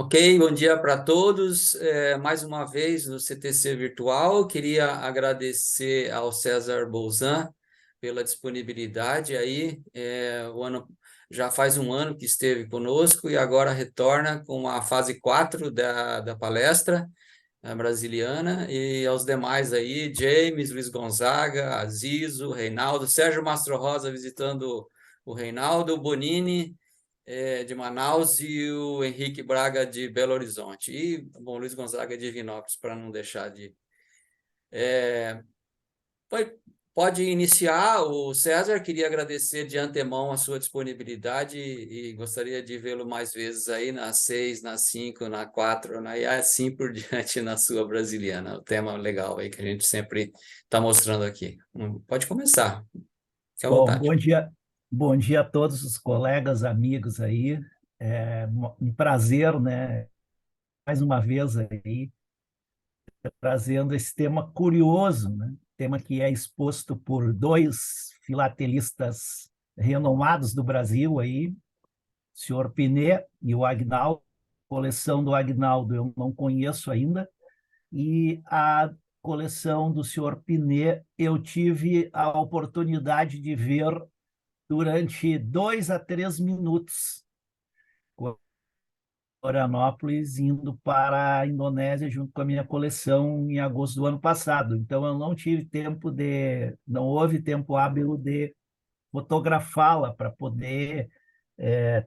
Ok, bom dia para todos. Mais uma vez no CTC Virtual, queria agradecer ao César Bolzan pela disponibilidade aí. Já faz um ano que esteve conosco e agora retorna com a fase 4 da palestra brasiliana, e aos demais aí, James, Luiz Gonzaga, Azizo, Reinaldo, Sérgio Mastro Rosa visitando o Reinaldo, Bonini de Manaus e o Henrique Braga de Belo Horizonte. E, bom, Luiz Gonzaga de Divinópolis, para não deixar de. Pode pode iniciar, o César. Queria agradecer de antemão a sua disponibilidade e gostaria de vê-lo mais vezes aí na 6, na 5, na 4, e assim por diante na sua brasiliana. O tema legal aí que a gente sempre está mostrando aqui. Pode começar, fique à Bom, vontade. bom dia a todos os colegas, amigos aí. É um prazer, né? Mais uma vez aí, trazendo esse tema curioso, né? Tema que é exposto por dois filatelistas renomados do Brasil aí, o senhor Pinet e o Agnaldo. A coleção do Agnaldo eu não conheço ainda, e a coleção do senhor Pinet eu tive a oportunidade de ver durante 2 a 3 minutos, Florianópolis, indo para a Indonésia junto com a minha coleção em agosto do ano passado. Então, eu não tive tempo não houve tempo hábil de fotografá-la para poder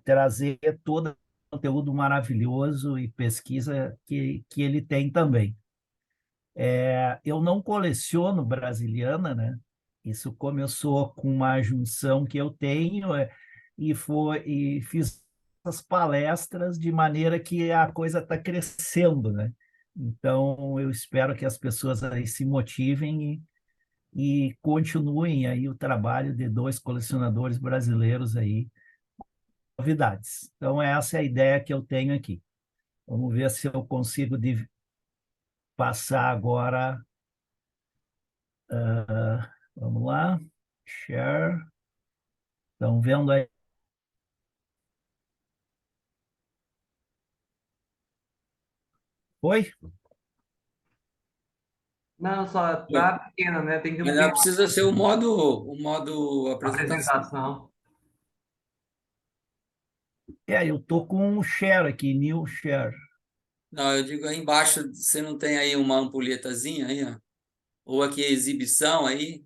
trazer todo o conteúdo maravilhoso e pesquisa que ele tem também. Eu não coleciono brasiliana, né? Isso começou com uma junção que eu tenho, e fiz as palestras de maneira que a coisa está crescendo, né? Então, eu espero que as pessoas aí se motivem e continuem aí o trabalho de dois colecionadores brasileiros aí, novidades. Então, essa é a ideia que eu tenho aqui. Vamos ver se eu consigo passar agora. Vamos lá. Share. Estão vendo aí? Oi? Não, só tá pequeno, né? Tem que Mas não ampliar precisa ser o modo a apresentação. apresentação. Eu tô com um share aqui, new share. Não, eu digo aí embaixo, você não tem aí uma ampulhetazinha aí, ó? Ou aqui a exibição aí,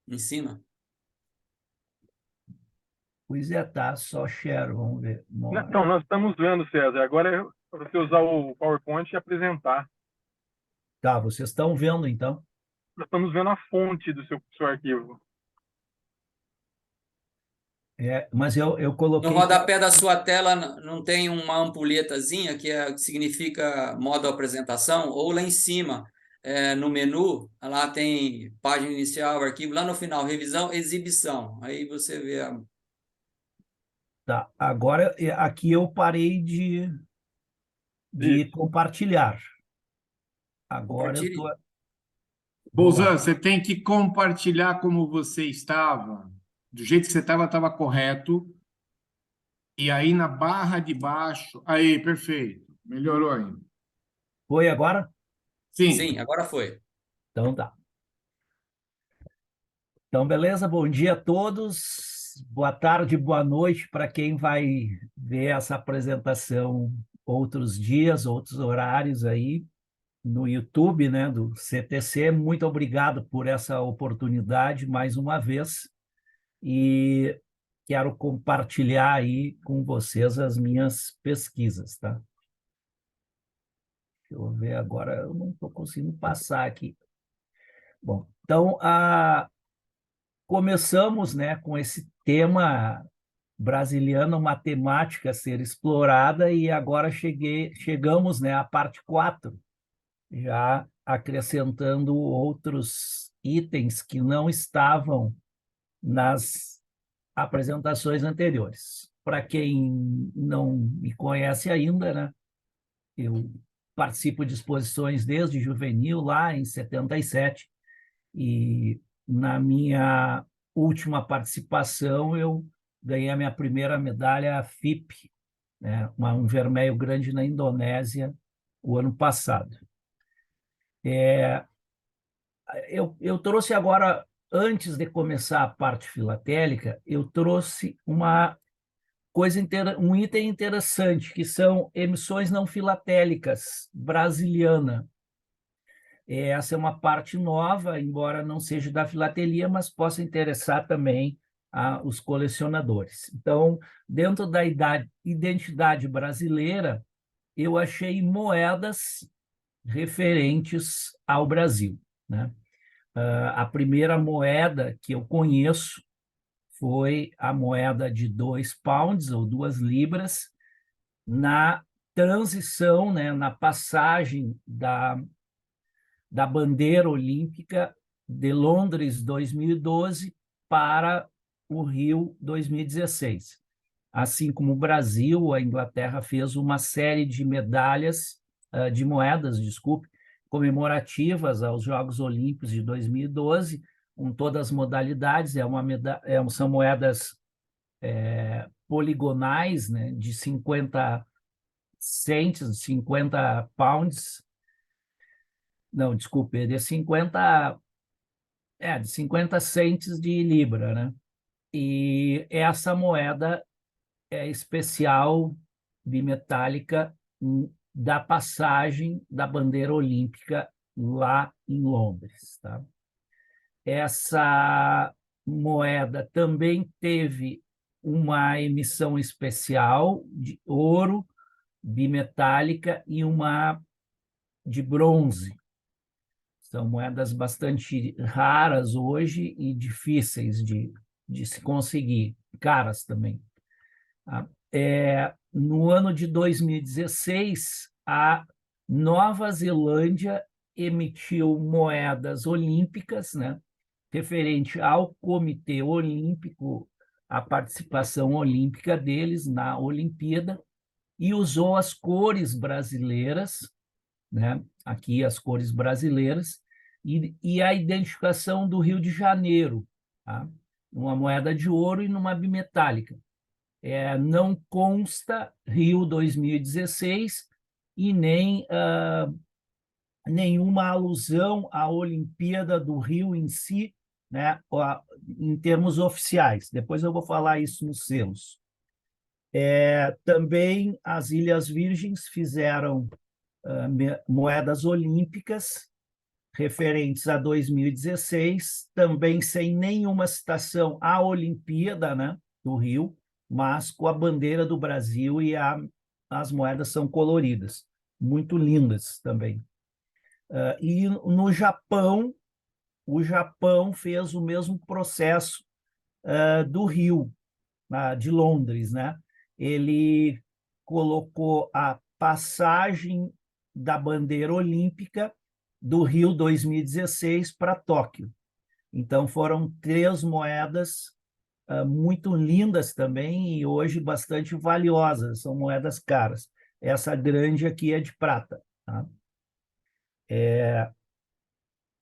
em cima? Pois é, tá, só share, vamos ver. Então, nós estamos vendo, César. Agora é para você usar o PowerPoint e apresentar. Tá, vocês estão vendo então? Nós estamos vendo a fonte do seu arquivo. Mas eu No coloquei. rodapé da sua tela não tem uma ampulhetazinha que significa modo apresentação? Ou lá em cima, no menu, lá tem página inicial, arquivo, lá no final, revisão, exibição. Aí você vê Tá, agora aqui eu parei de Isso. compartilhar. Agora eu tô. compartilhe. Vou lá. Bolzan, você tem que compartilhar como você estava, do jeito que você estava correto, e aí na barra de baixo, aí, perfeito, melhorou ainda. Foi agora? Sim, Sim, agora foi. Então tá. Então, beleza? Bom dia a todos. Boa tarde, boa noite para quem vai ver essa apresentação outros dias, outros horários aí no YouTube, né, do CTC. Muito obrigado por essa oportunidade mais uma vez e quero compartilhar aí com vocês as minhas pesquisas, tá? Deixa eu ver agora, eu não estou conseguindo passar aqui. Bom, então, começamos, né, com esse tema brasiliano, matemática a ser explorada, e agora chegamos, né, à parte 4, já acrescentando outros itens que não estavam nas apresentações anteriores. Para quem não me conhece ainda, né, eu participo de exposições desde juvenil, lá em 77, e na minha última participação eu ganhei a minha primeira medalha FIP né? Um vermelho grande na Indonésia o ano passado. Eu trouxe agora, antes de começar a parte filatélica, eu trouxe um item interessante, que são emissões não filatélicas brasiliana. Essa é uma parte nova, embora não seja da filatelia, mas possa interessar também os colecionadores. Então, dentro da identidade brasileira, eu achei moedas referentes ao Brasil, né? A primeira moeda que eu conheço foi a moeda de 2 pounds, ou 2 libras, na transição, né, na passagem da bandeira olímpica de Londres 2012 para o Rio 2016. Assim como o Brasil, a Inglaterra fez uma série de medalhas, de moedas, desculpe, comemorativas aos Jogos Olímpicos de 2012, com todas as modalidades. São moedas poligonais, né, de 50 cents, 50 pounds. Não, desculpe, de 50 cents de libra, né? E essa moeda é especial, bimetálica, da passagem da bandeira olímpica lá em Londres, tá? Essa moeda também teve uma emissão especial de ouro, bimetálica, e uma de bronze. São moedas bastante raras hoje e difíceis de se conseguir, caras também. No ano de 2016, a Nova Zelândia emitiu moedas olímpicas, né, referente ao Comitê Olímpico, a participação olímpica deles na Olimpíada, e usou as cores brasileiras, né, aqui as cores brasileiras, e a identificação do Rio de Janeiro, tá? Uma moeda de ouro e numa bimetálica. Não consta Rio 2016 e nem nenhuma alusão à Olimpíada do Rio em si, né, em termos oficiais. Depois eu vou falar isso nos selos. Também as Ilhas Virgens fizeram moedas olímpicas referentes a 2016, também sem nenhuma citação à Olimpíada, né, do Rio, mas com a bandeira do Brasil, e as moedas são coloridas, muito lindas também. E no Japão, o Japão fez o mesmo processo do Rio, de Londres, né? Ele colocou a passagem da bandeira olímpica do Rio 2016 para Tóquio. Então, foram 3 moedas muito lindas também, e hoje bastante valiosas, são moedas caras. Essa grande aqui é de prata, tá?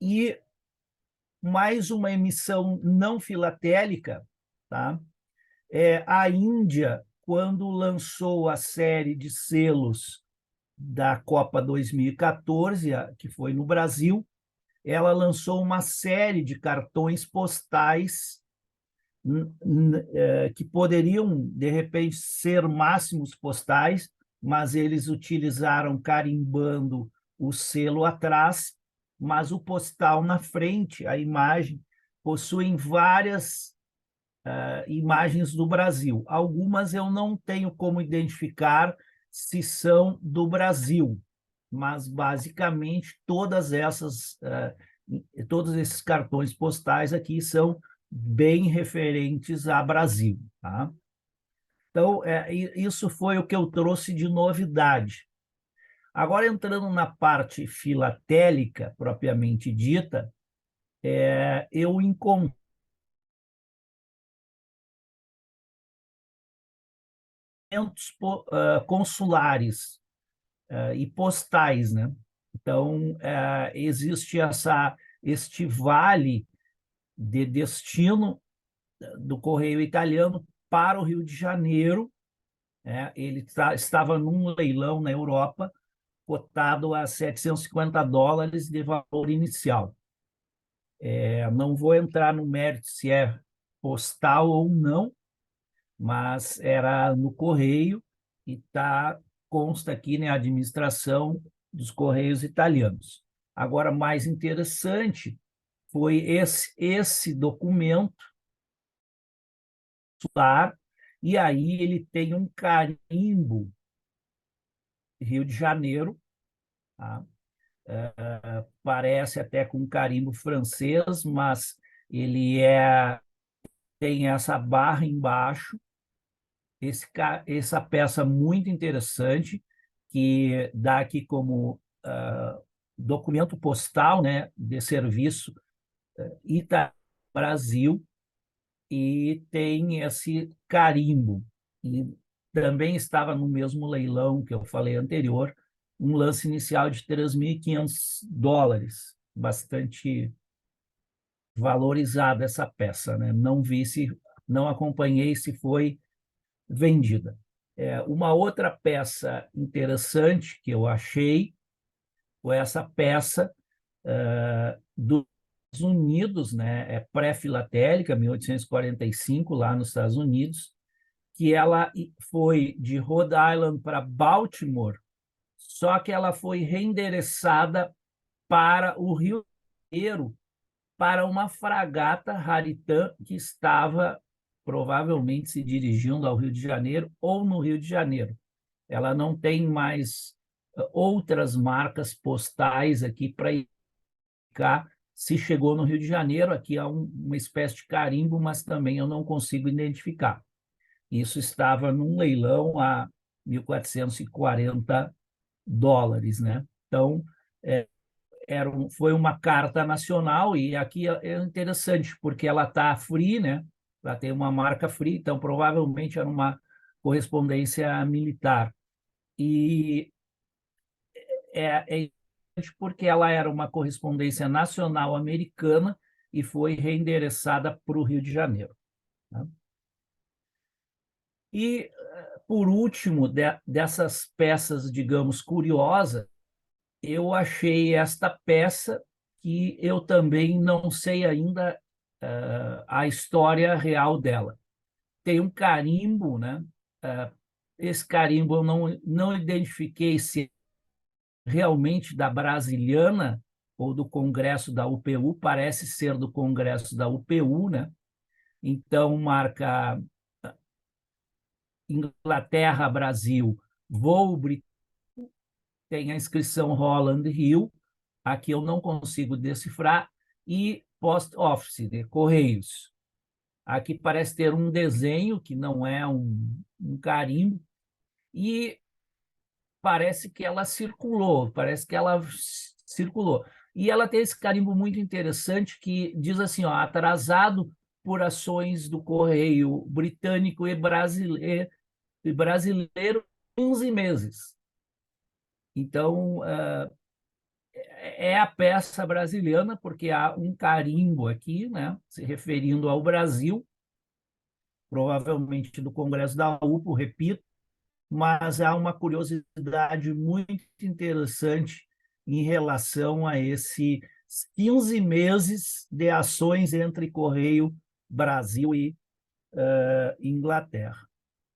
E mais uma emissão não filatélica, tá? A Índia, quando lançou a série de selos da Copa 2014, que foi no Brasil, ela lançou uma série de cartões postais que poderiam, de repente, ser máximos postais, mas eles utilizaram carimbando o selo atrás, mas o postal na frente, a imagem, possuem várias imagens do Brasil. Algumas eu não tenho como identificar se são do Brasil, mas basicamente todos esses cartões postais aqui são bem referentes a Brasil, tá? Então, isso foi o que eu trouxe de novidade. Agora, entrando na parte filatélica, propriamente dita, eu encontrei consulares e postais, né? Então, existe este vale de destino do Correio Italiano para o Rio de Janeiro, Ele estava num leilão na Europa, cotado a $750 de valor inicial. Não vou entrar no mérito se é postal ou não, mas era no correio e consta aqui, né, a administração dos Correios italianos. Agora, mais interessante foi esse documento, e aí ele tem um carimbo Rio de Janeiro, tá? Parece até com um carimbo francês, mas ele tem essa barra embaixo, essa peça muito interessante, que dá aqui como documento postal, né, de serviço Ita Brasil, e tem esse carimbo. E também estava no mesmo leilão que eu falei anterior, um lance inicial de $3.500, bastante valorizada essa peça, né? Não acompanhei se foi vendida. Uma outra peça interessante que eu achei foi essa peça dos Estados Unidos, né? Pré-filatélica, 1845, lá nos Estados Unidos, que ela foi de Rhode Island para Baltimore, só que ela foi reendereçada para o Rio de Janeiro, para uma fragata Haritã que estava provavelmente se dirigindo ao Rio de Janeiro ou no Rio de Janeiro. Ela não tem mais outras marcas postais aqui para indicar se chegou no Rio de Janeiro. Aqui há uma espécie de carimbo, mas também eu não consigo identificar. Isso estava num leilão a $1.440, né? Então, foi uma carta nacional, e aqui é interessante, porque ela está free, né? Ela tem uma marca free, então provavelmente era uma correspondência militar. E é interessante porque ela era uma correspondência nacional americana e foi reendereçada para o Rio de Janeiro, né? E, por último, dessas peças, digamos, curiosas, eu achei esta peça que eu também não sei ainda a história real dela. Tem um carimbo, né? Esse carimbo eu não identifiquei se realmente da Brasiliana ou do Congresso da UPU, parece ser do Congresso da UPU, né? Então, marca Inglaterra, Brasil, voo britânico, tem a inscrição Holland Hill, aqui eu não consigo decifrar, e Post Office, de Correios. Aqui parece ter um desenho, que não é um carimbo, e parece que ela circulou. E ela tem esse carimbo muito interessante que diz assim, ó, atrasado por ações do Correio britânico e brasileiro 15 meses. Então, é a peça brasiliana, porque há um carimbo aqui, né, se referindo ao Brasil, provavelmente do Congresso da UPA, repito, mas há uma curiosidade muito interessante em relação a esses 15 meses de ações entre Correio Brasil e Inglaterra.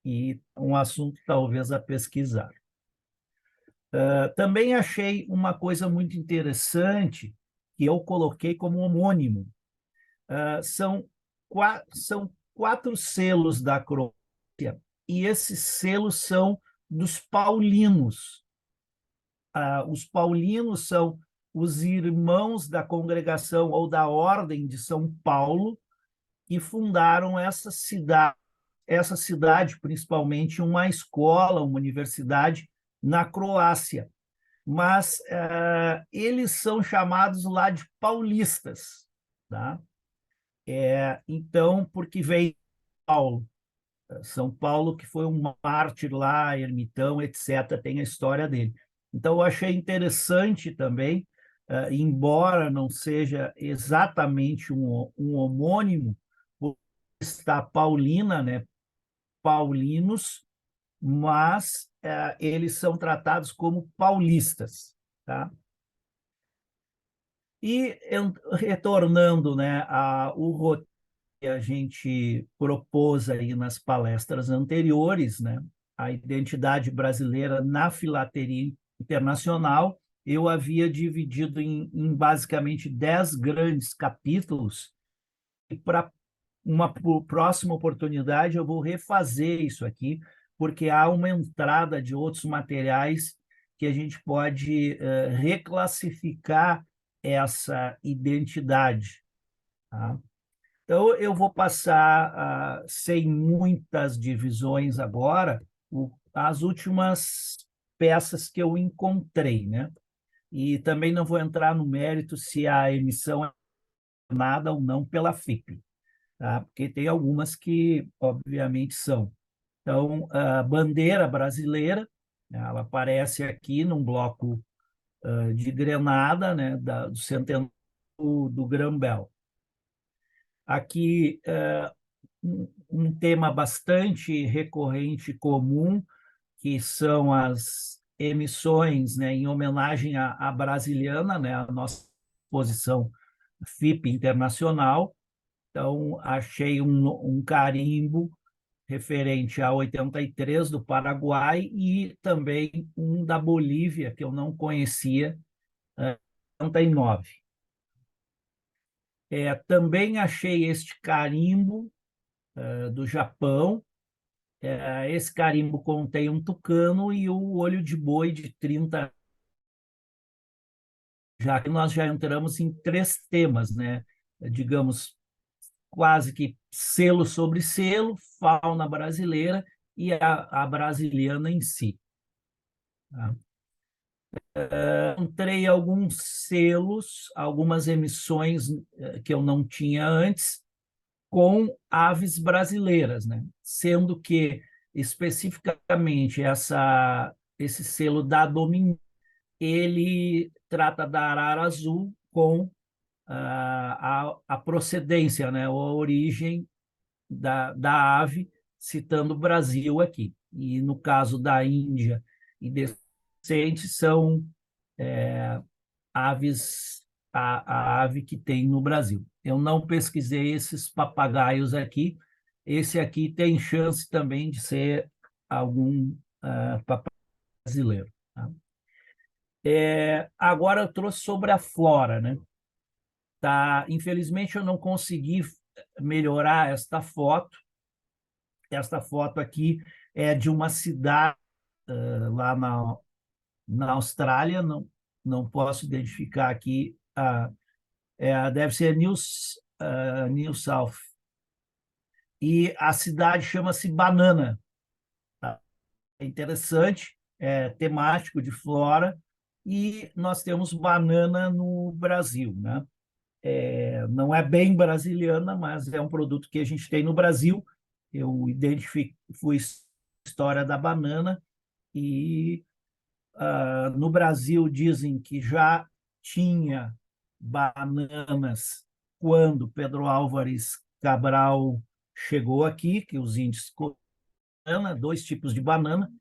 E um assunto talvez a pesquisar. Também achei uma coisa muito interessante que eu coloquei como homônimo. São 4 selos da Croácia, e esses selos são dos paulinos. Os paulinos são os irmãos da congregação ou da Ordem de São Paulo, que fundaram essa cidade, principalmente uma escola, uma universidade na Croácia. Mas eles são chamados lá de paulistas, tá? Então, porque veio São Paulo, que foi um mártir lá, ermitão, etc., tem a história dele. Então, eu achei interessante também, embora não seja exatamente um homônimo, está Paulina, né? Paulinos, mas eles são tratados como paulistas, tá? E retornando, né, o roteiro que a gente propôs aí nas palestras anteriores, né, a identidade brasileira na filateria internacional, eu havia dividido em basicamente 10 grandes capítulos, e para uma próxima oportunidade eu vou refazer isso aqui, porque há uma entrada de outros materiais que a gente pode reclassificar essa identidade, tá? Então, eu vou passar, sem muitas divisões agora, as últimas peças que eu encontrei, né? E também não vou entrar no mérito se a emissão é nada ou não pela FIP, tá? Porque tem algumas que, obviamente, são. Então, a bandeira brasileira, né, ela aparece aqui num bloco de granada, né, do centenário do Grão-Bel. Aqui, um tema bastante recorrente e comum, que são as emissões, né, em homenagem à Brasiliana, né, a nossa posição FIP internacional. Então, achei um carimbo referente a 83 do Paraguai e também um da Bolívia, que eu não conhecia, 79. Também achei este carimbo do Japão. Esse carimbo contém um tucano e o olho de boi de 30, já que nós já entramos em 3 temas, né? Digamos, quase que selo sobre selo, fauna brasileira e a brasiliana em si, tá? Encontrei alguns selos, algumas emissões que eu não tinha antes, com aves brasileiras, né? Sendo que, especificamente, esse selo da Domin, ele trata da arara azul com a procedência, né? A origem da ave, citando o Brasil aqui. E, no caso da Índia e descendentes, são aves, a ave que tem no Brasil. Eu não pesquisei esses papagaios aqui. Esse aqui tem chance também de ser algum papagaio brasileiro, tá? Agora eu trouxe sobre a flora, né? Tá, infelizmente eu não consegui melhorar esta foto. Esta foto aqui é de uma cidade lá na Austrália, não posso identificar aqui, deve ser New South. E a cidade chama-se Banana. Tá? É interessante, é temático de flora, e nós temos banana no Brasil, né? Não é bem brasiliana, mas é um produto que a gente tem no Brasil. Eu fui história da banana e no Brasil dizem que já tinha bananas quando Pedro Álvares Cabral chegou aqui, que os índios banana, 2 tipos de banana,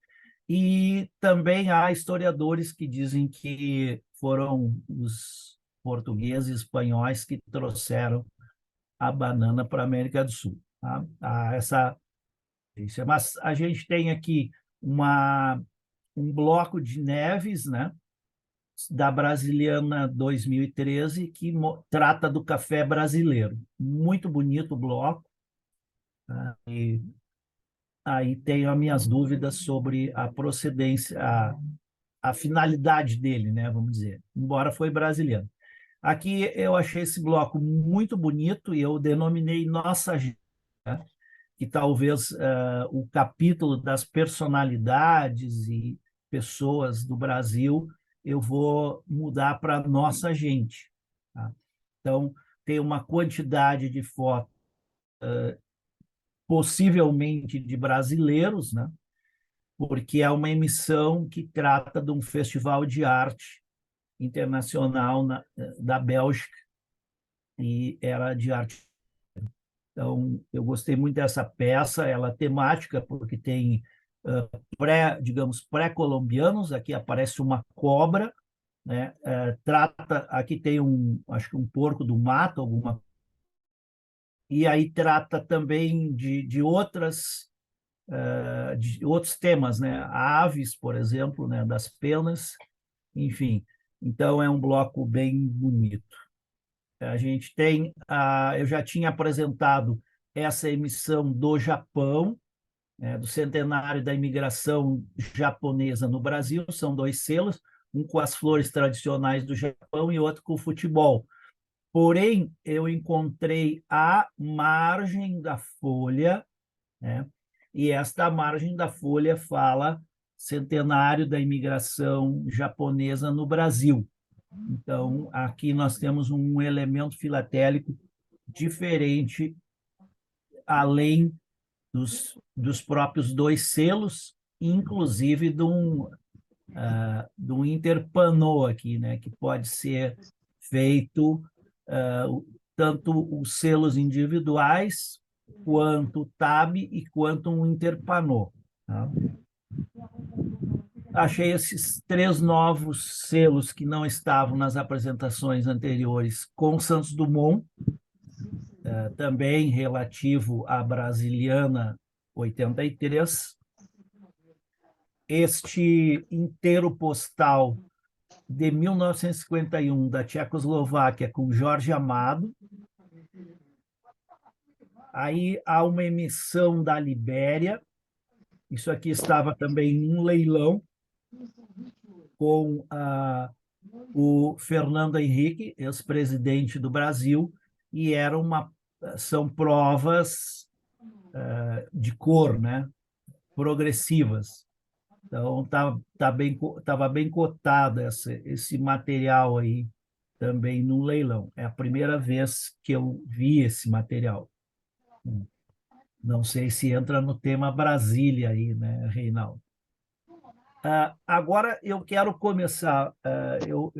e também há historiadores que dizem que foram os portugueses e espanhóis que trouxeram a banana para a América do Sul, tá? Mas a gente tem aqui um bloco de neves, né, da Brasiliana 2013, que trata do café brasileiro. Muito bonito o bloco. Tá? E aí tenho as minhas dúvidas sobre a procedência, a finalidade dele, né, vamos dizer, embora foi brasileiro. Aqui eu achei esse bloco muito bonito e eu denominei Nossa Gente, né? Que talvez o capítulo das personalidades e pessoas do Brasil eu vou mudar para Nossa Gente, tá? Então, tem uma quantidade de fotos, possivelmente de brasileiros, né? Porque é uma emissão que trata de um festival de arte internacional da Bélgica, e era de arte. Então, eu gostei muito dessa peça, ela é temática, porque tem digamos, pré-colombianos. Aqui aparece uma cobra, né? Aqui tem acho que um porco do mato, e aí trata também de outros temas, né? Aves, por exemplo, né? Das penas, enfim. Então é um bloco bem bonito. A gente tem, eu já tinha apresentado essa emissão do Japão, né, do centenário da imigração japonesa no Brasil. São 2 selos, um com as flores tradicionais do Japão e outro com o futebol. Porém, eu encontrei a margem da folha, né, e esta margem da folha fala centenário da imigração japonesa no Brasil. Então, aqui nós temos um elemento filatélico diferente, além dos próprios 2 selos, inclusive de um interpanô aqui, né, que pode ser feito tanto os selos individuais, quanto o TAB e quanto um interpanô. Tá? Achei esses 3 novos selos que não estavam nas apresentações anteriores com Santos Dumont, também relativo à Brasiliana 83. Este inteiro postal de 1951 da Tchecoslováquia com Jorge Amado. Aí há uma emissão da Libéria. Isso aqui estava também em um leilão com o Fernando Henrique, ex-presidente do Brasil, e são provas de cor, né? Progressivas. Então, estava bem cotado esse material aí também no leilão. É a primeira vez que eu vi esse material. Não sei se entra no tema Brasília aí, né, Reinaldo? Agora eu quero começar. Eu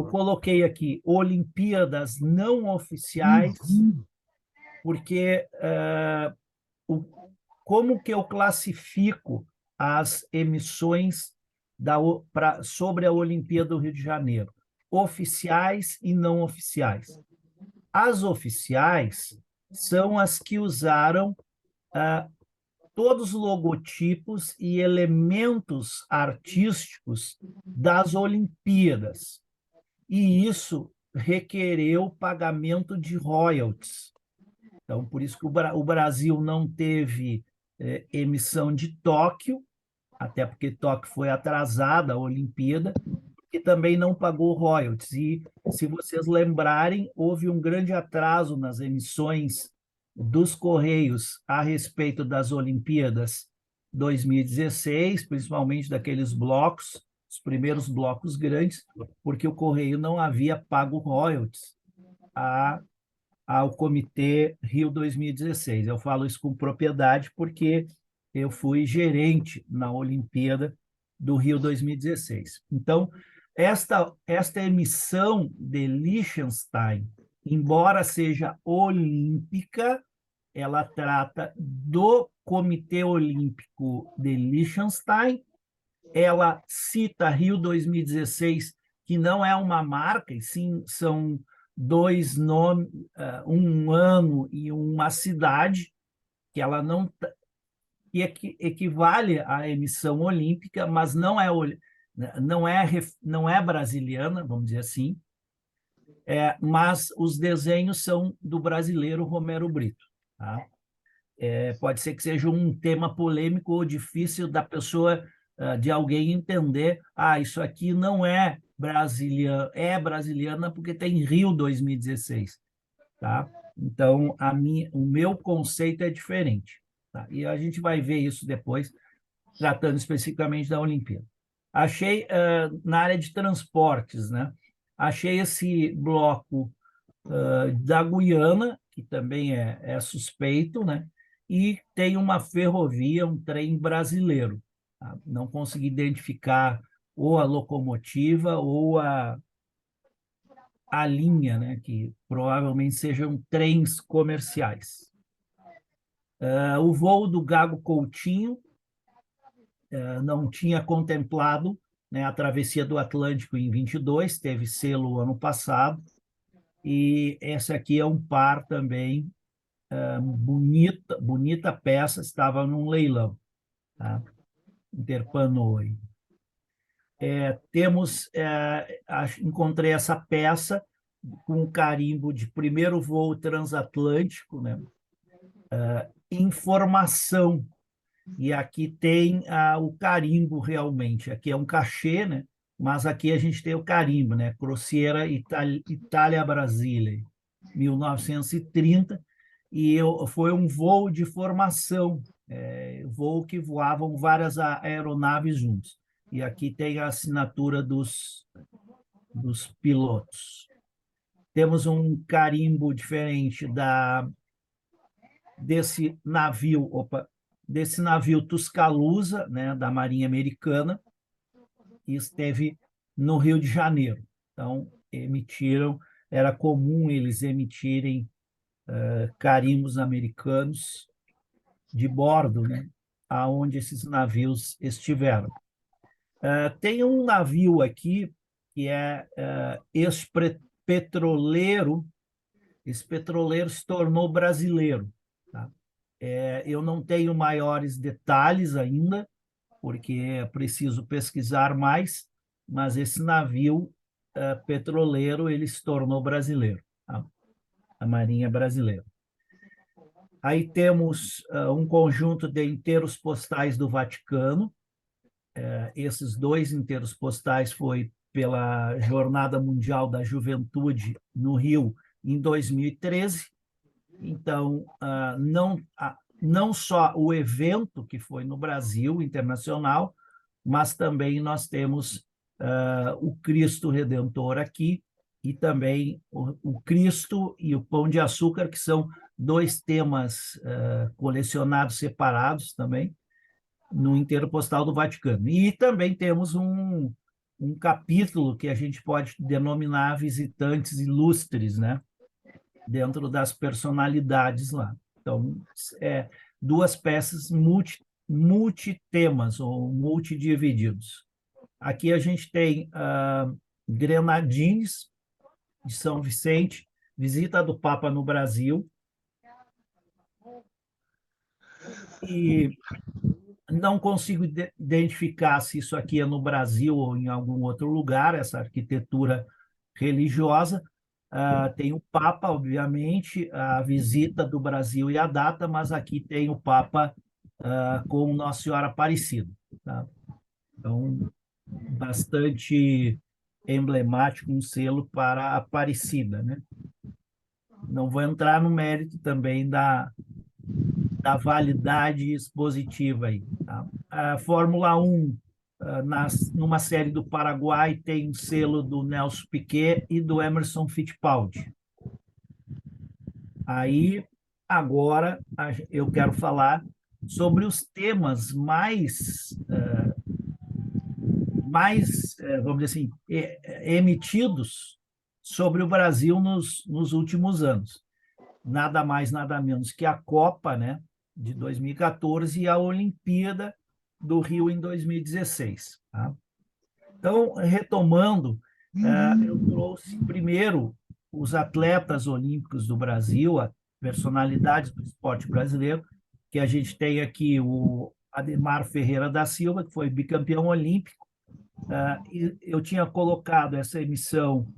coloquei aqui Olimpíadas não oficiais, porque como que eu classifico as emissões sobre a Olimpíada do Rio de Janeiro? Oficiais e não oficiais. As oficiais são as que usaram todos os logotipos e elementos artísticos das Olimpíadas. E isso requereu pagamento de royalties. Então, por isso que o Brasil não teve emissão de Tóquio, até porque Tóquio foi atrasada a Olimpíada, e também não pagou royalties. E, se vocês lembrarem, houve um grande atraso nas emissões dos Correios a respeito das Olimpíadas 2016, principalmente daqueles blocos, os primeiros blocos grandes, porque o Correio não havia pago royalties ao Comitê Rio 2016. Eu falo isso com propriedade porque eu fui gerente na Olimpíada do Rio 2016. Então, esta emissão de Liechtenstein, embora seja olímpica, ela trata do Comitê Olímpico de Liechtenstein, ela cita Rio 2016, que não é uma marca, e sim são 2 nomes, um ano e uma cidade, que ela não equivale à emissão olímpica, mas não é brasiliana, vamos dizer assim, mas os desenhos são do brasileiro Romero Brito. Tá? Pode ser que seja um tema polêmico ou difícil da pessoa, de alguém entender, isso aqui não é brasiliana, é brasiliana porque tem Rio 2016. Tá? Então, o meu conceito é diferente. Tá? E a gente vai ver isso depois, tratando especificamente da Olimpíada. Achei, na área de transportes, né? Achei esse bloco da Guiana, que também é suspeito, né? E tem uma ferrovia, um trem brasileiro. Tá? Não consegui identificar ou a locomotiva ou a linha, né? Que provavelmente sejam trens comerciais. O voo do Gago Coutinho, não tinha contemplado, né, a travessia do Atlântico em 22, teve selo ano passado, e esse aqui é um par também, bonita peça, estava num leilão, tá? Interpanoi. Encontrei essa peça com carimbo de primeiro voo transatlântico, né? Informação. E aqui tem o carimbo realmente. Aqui é um cachê, né? Mas aqui a gente tem o carimbo, né? Crociera Itália Brasília, 1930, e foi um voo de formação, voo que voavam várias aeronaves juntos. E aqui tem a assinatura dos pilotos. Temos um carimbo diferente desse navio Tuscaloosa, né, da Marinha Americana, e esteve no Rio de Janeiro. Então, era comum eles emitirem carimbos americanos de bordo, né, aonde esses navios estiveram. Tem um navio aqui que é ex-petroleiro. Esse petroleiro se tornou brasileiro, tá? Eu não tenho maiores detalhes ainda, porque é preciso pesquisar mais, mas esse navio petroleiro ele se tornou brasileiro, tá? A Marinha Brasileira. Aí temos um conjunto de inteiros postais do Vaticano. Esses 2 inteiros postais foi pela Jornada Mundial da Juventude no Rio em 2013. Então, não só o evento que foi no Brasil, internacional, mas também nós temos o Cristo Redentor aqui, e também o Cristo e o Pão de Açúcar, que são 2 temas colecionados separados também, no inteiro postal do Vaticano. E também temos um capítulo que a gente pode denominar visitantes ilustres, né? Dentro das personalidades lá. Então, 2 peças multitemas ou multidivididos. Aqui a gente tem Grenadines, de São Vicente, visita do Papa no Brasil, e não consigo identificar se isso aqui é no Brasil ou em algum outro lugar, essa arquitetura religiosa. Tem o Papa, obviamente, a visita do Brasil e a data, mas aqui tem o Papa com Nossa Senhora Aparecida, tá? Então, bastante emblemático, um selo para a Aparecida, né? Não vou entrar no mérito também da validade expositiva aí, tá? A Fórmula 1, numa série do Paraguai, tem um selo do Nelson Piquet e do Emerson Fittipaldi. Aí, agora, eu quero falar sobre os temas mais, vamos dizer assim, emitidos sobre o Brasil nos últimos anos. Nada mais, nada menos que a Copa, né, de 2014 e a Olimpíada do Rio em 2016. Tá? Então, retomando, eu trouxe primeiro os atletas olímpicos do Brasil, as personalidades do esporte brasileiro, que a gente tem aqui o Ademar Ferreira da Silva, que foi bicampeão olímpico. E eu tinha colocado essa emissão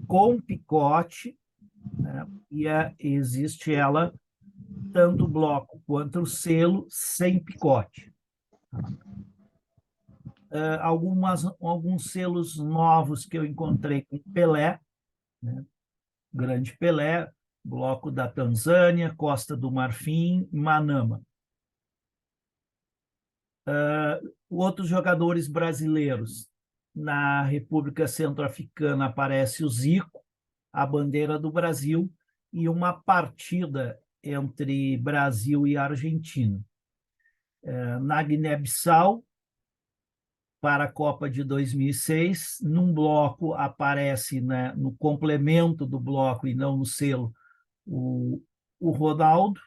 com picote, né, e existe ela, tanto o bloco quanto o selo, sem picote. Alguns selos novos que eu encontrei com Pelé, né? Grande Pelé, bloco da Tanzânia, Costa do Marfim, Manama. Outros jogadores brasileiros. Na República Centro-Africana aparece o Zico, a bandeira do Brasil, e uma partida entre Brasil e Argentina. Na Guiné-Bissau, para a Copa de 2006, num bloco aparece, né, no complemento do bloco e não no selo, o Ronaldo,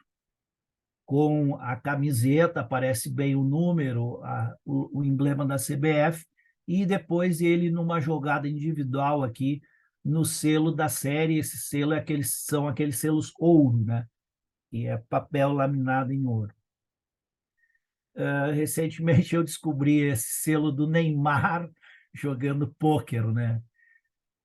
com a camiseta, aparece bem o número, o emblema da CBF, e depois ele numa jogada individual aqui no selo da série. Esse selo são aqueles selos ouro, né? Que é papel laminado em ouro. Recentemente eu descobri esse selo do Neymar jogando pôquer, né?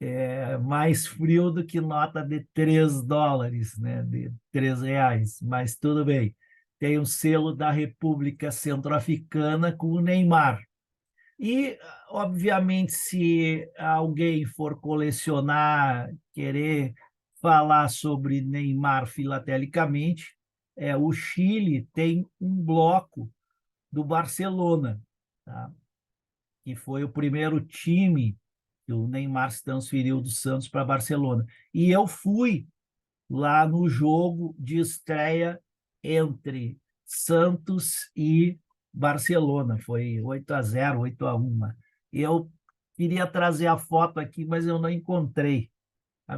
É mais frio do que nota de $3, né? De R$ 3, mas tudo bem. Tem o selo da República Centro-Africana com o Neymar. E, obviamente, se alguém for colecionar, querer falar sobre Neymar filatelicamente, o Chile tem um bloco do Barcelona, tá? Que foi o primeiro time que o Neymar se transferiu do Santos para Barcelona. E eu fui lá no jogo de estreia entre Santos e Barcelona. Foi 8-0, 8-1. Eu queria trazer a foto aqui, mas eu não encontrei a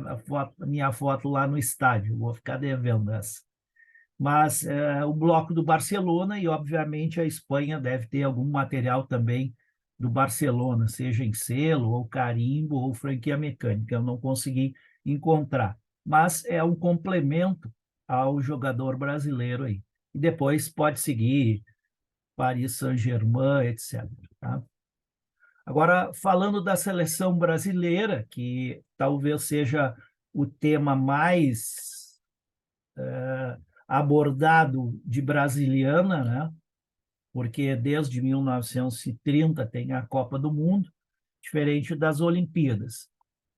minha foto lá no estádio. Vou ficar devendo essa. Mas o bloco do Barcelona, e obviamente a Espanha deve ter algum material também do Barcelona, seja em selo, ou carimbo, ou franquia mecânica. Eu não consegui encontrar, mas é um complemento ao jogador brasileiro aí. E depois pode seguir Paris Saint-Germain, etc. Tá? Agora, falando da seleção brasileira, que talvez seja o tema mais abordado de Brasiliana, né? Porque desde 1930 tem a Copa do Mundo, diferente das Olimpíadas.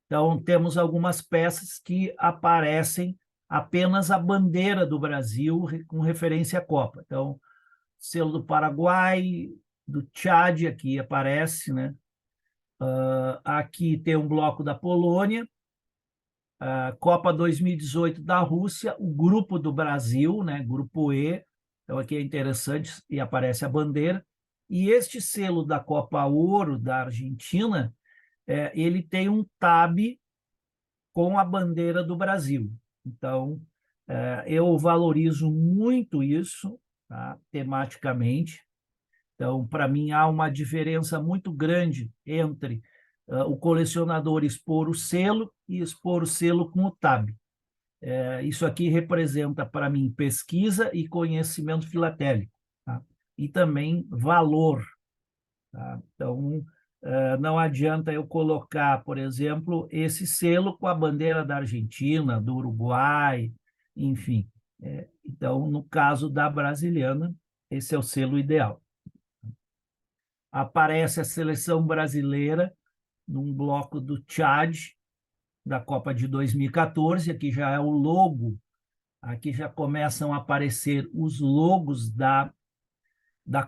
Então, temos algumas peças que aparecem apenas a bandeira do Brasil com referência à Copa. Então, selo do Paraguai, do Tchad, aqui aparece, né? Aqui tem um bloco da Polônia, a Copa 2018 da Rússia, o grupo do Brasil, né? Grupo E, então aqui é interessante, e aparece a bandeira. E este selo da Copa Ouro da Argentina, ele tem um tab com a bandeira do Brasil. Então, eu valorizo muito isso, tá? Tematicamente. Então, para mim, há uma diferença muito grande entre o colecionador expor o selo e expor o selo com o tab. Isso aqui representa, para mim, pesquisa e conhecimento filatélico, tá? E também valor. Tá? Então, não adianta eu colocar, por exemplo, esse selo com a bandeira da Argentina, do Uruguai, enfim. Então, no caso da brasiliana, esse é o selo ideal. Aparece a seleção brasileira num bloco do Tchad, da Copa de 2014, aqui já é o logo, aqui já começam a aparecer os logos da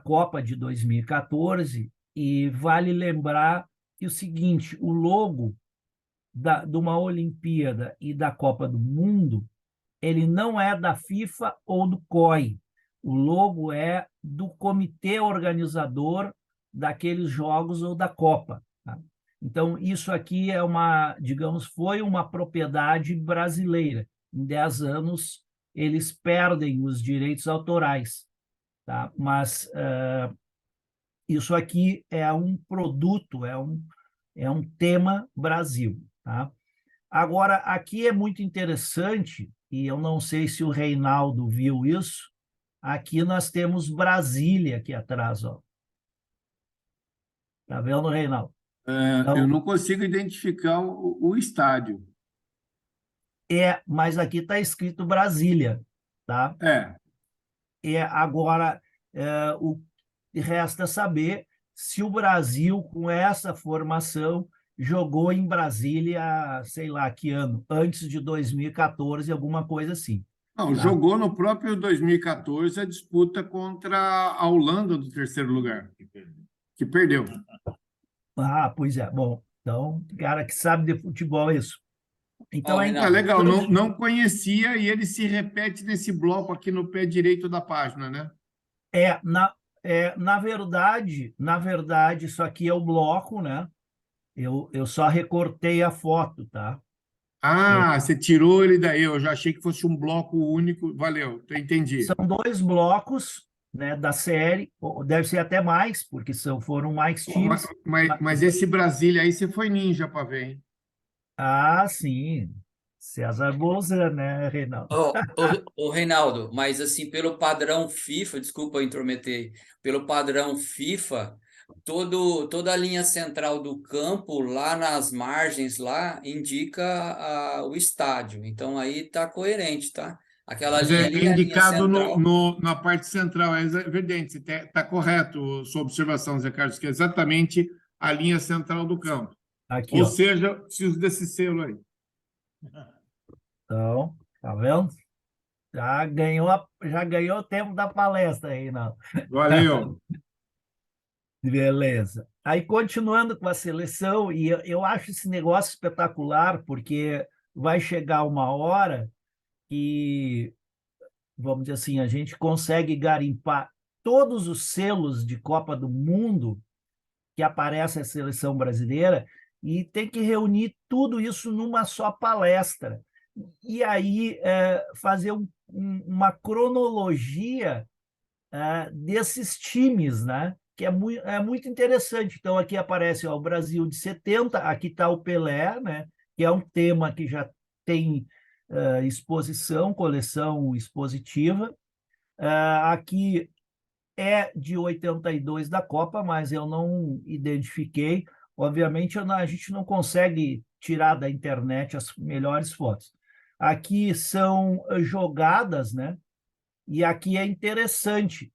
Copa de 2014, e vale lembrar que o seguinte, o logo de uma Olimpíada e da Copa do Mundo, ele não é da FIFA ou do COI, o logo é do comitê organizador daqueles jogos ou da Copa. Tá? Então, isso aqui digamos, foi uma propriedade brasileira. Em 10 anos, eles perdem os direitos autorais. Tá? Mas isso aqui é um produto, é um tema Brasil. Tá? Agora, aqui é muito interessante, e eu não sei se o Reinaldo viu isso, aqui nós temos Brasília aqui atrás, ó. Tá vendo, Reinaldo? Então, Eu não consigo identificar o estádio. mas aqui está escrito Brasília, tá? Agora, o resta saber se o Brasil, com essa formação, jogou em Brasília, sei lá que ano, antes de 2014, alguma coisa assim. Não, Tá? jogou no próprio 2014 a disputa contra a Holanda do terceiro lugar, que perdeu. Pois é. Bom, então, cara que sabe de futebol é isso. Então, Reinaldo, Legal, não conhecia, e ele se repete nesse bloco aqui no pé direito da página, né? Na verdade, isso aqui é o bloco, né? Eu só recortei a foto, tá? Ah, você tirou ele daí. Eu já achei que fosse um bloco único. Valeu, eu entendi. São dois blocos, né, da série, ou deve ser até mais, porque foram mais Mas, times. mas esse Brasília aí você foi ninja para ver, hein? Ah, sim. César Bolzan, né, Reinaldo? Ô, Reinaldo, mas assim, pelo padrão FIFA, desculpa intrometer, pelo padrão FIFA, toda a linha central do campo, lá nas margens, lá, indica o estádio. Então aí tá coerente, tá? Aquela Mas linha é ali é a linha indicado central. na parte central, é evidente, está correto sua observação, Zé Carlos, que é exatamente a linha central do campo. Aqui, Ou ó. seja, preciso desse selo aí. Então, tá vendo? Já ganhou o tempo da palestra, Reinaldo. Valeu. Beleza. Aí, continuando com a seleção, e eu acho esse negócio espetacular, porque vai chegar uma hora que, vamos dizer assim, a gente consegue garimpar todos os selos de Copa do Mundo que aparece a seleção brasileira e tem que reunir tudo isso numa só palestra. E aí fazer uma cronologia desses times, né? Que é muito interessante. Então, aqui aparece ó, o Brasil de 70, aqui está o Pelé, né? Que é um tema que já tem exposição, coleção expositiva. Aqui é de 82 da Copa, mas eu não identifiquei. Obviamente, a gente não consegue tirar da internet as melhores fotos. Aqui são jogadas, né? E aqui é interessante.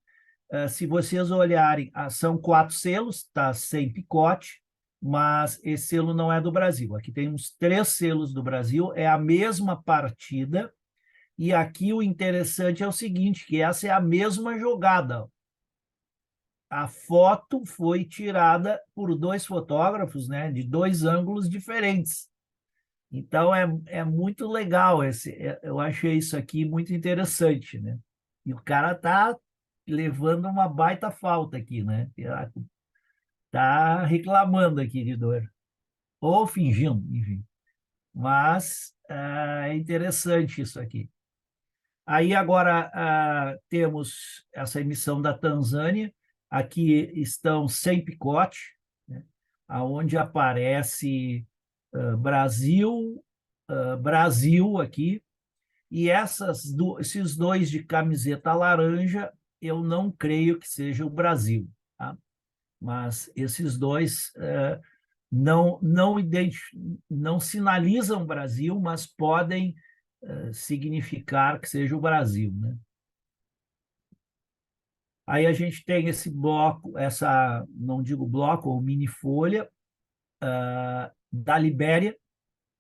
Se vocês olharem, são 4 selos, tá sem picote, mas esse selo não é do Brasil. Aqui tem uns 3 selos do Brasil, é a mesma partida. E aqui o interessante é o seguinte, que essa é a mesma jogada. A foto foi tirada por 2 fotógrafos, né, de 2 ângulos diferentes. Então é muito legal eu achei isso aqui muito interessante, né? E o cara tá levando uma baita falta aqui, né? Tá reclamando aqui de dor ou fingindo, enfim. Mas é interessante isso aqui. Aí agora temos essa emissão da Tanzânia. Aqui estão sem picote, né? Aonde aparece Brasil, Brasil aqui. E esses dois de camiseta laranja, eu não creio que seja o Brasil, tá? Mas esses dois não sinalizam o Brasil, mas podem significar que seja o Brasil, né? Aí a gente tem esse bloco, não digo bloco, ou mini folha, da Libéria,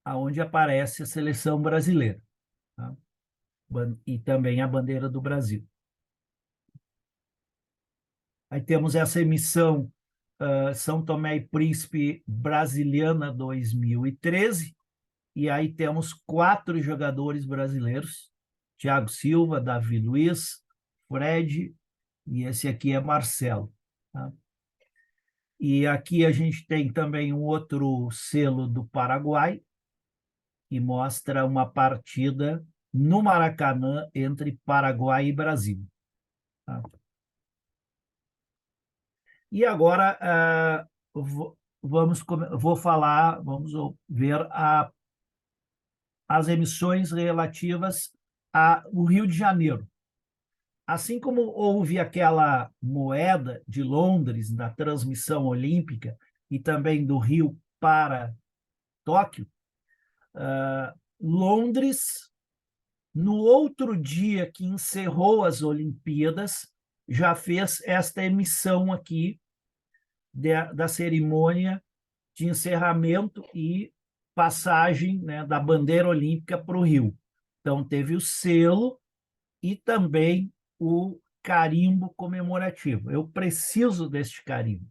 aonde aparece a seleção brasileira, tá? E também a bandeira do Brasil. Aí temos essa emissão São Tomé e Príncipe Brasiliana 2013, e aí temos 4 jogadores brasileiros: Thiago Silva, Davi Luiz, Fred, e esse aqui é Marcelo, tá? E aqui a gente tem também um outro selo do Paraguai, que mostra uma partida no Maracanã entre Paraguai e Brasil, tá? E agora vamos ver as emissões relativas ao Rio de Janeiro. Assim como houve aquela moeda de Londres na transmissão olímpica e também do Rio para Tóquio, Londres, no outro dia que encerrou as Olimpíadas, já fez esta emissão aqui da cerimônia de encerramento e passagem, né, da bandeira olímpica para o Rio. Então, teve o selo e também o carimbo comemorativo. Eu preciso deste carimbo.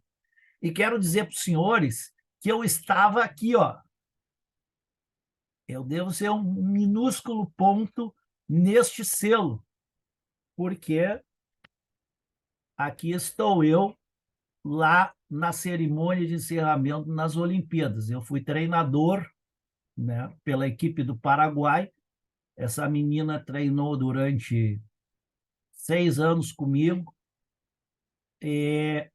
E quero dizer para os senhores que eu estava aqui, ó. Eu devo ser um minúsculo ponto neste selo, porque aqui estou eu lá na cerimônia de encerramento nas Olimpíadas. Eu fui treinador né, pela equipe do Paraguai. Essa menina treinou durante 6 anos comigo e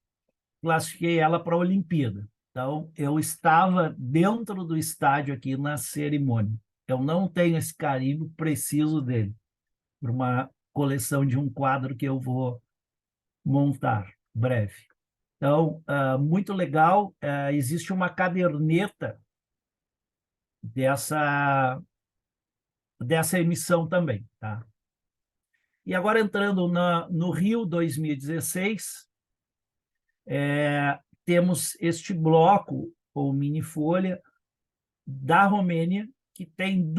classifiquei ela para a Olimpíada. Então, eu estava dentro do estádio aqui na cerimônia. Eu não tenho esse carimbo, preciso dele, para uma coleção de um quadro que eu vou montar breve. Então, muito legal. Existe uma caderneta dessa emissão também, tá? E agora entrando no Rio 2016, temos este bloco, ou mini-folha, da Romênia, que tem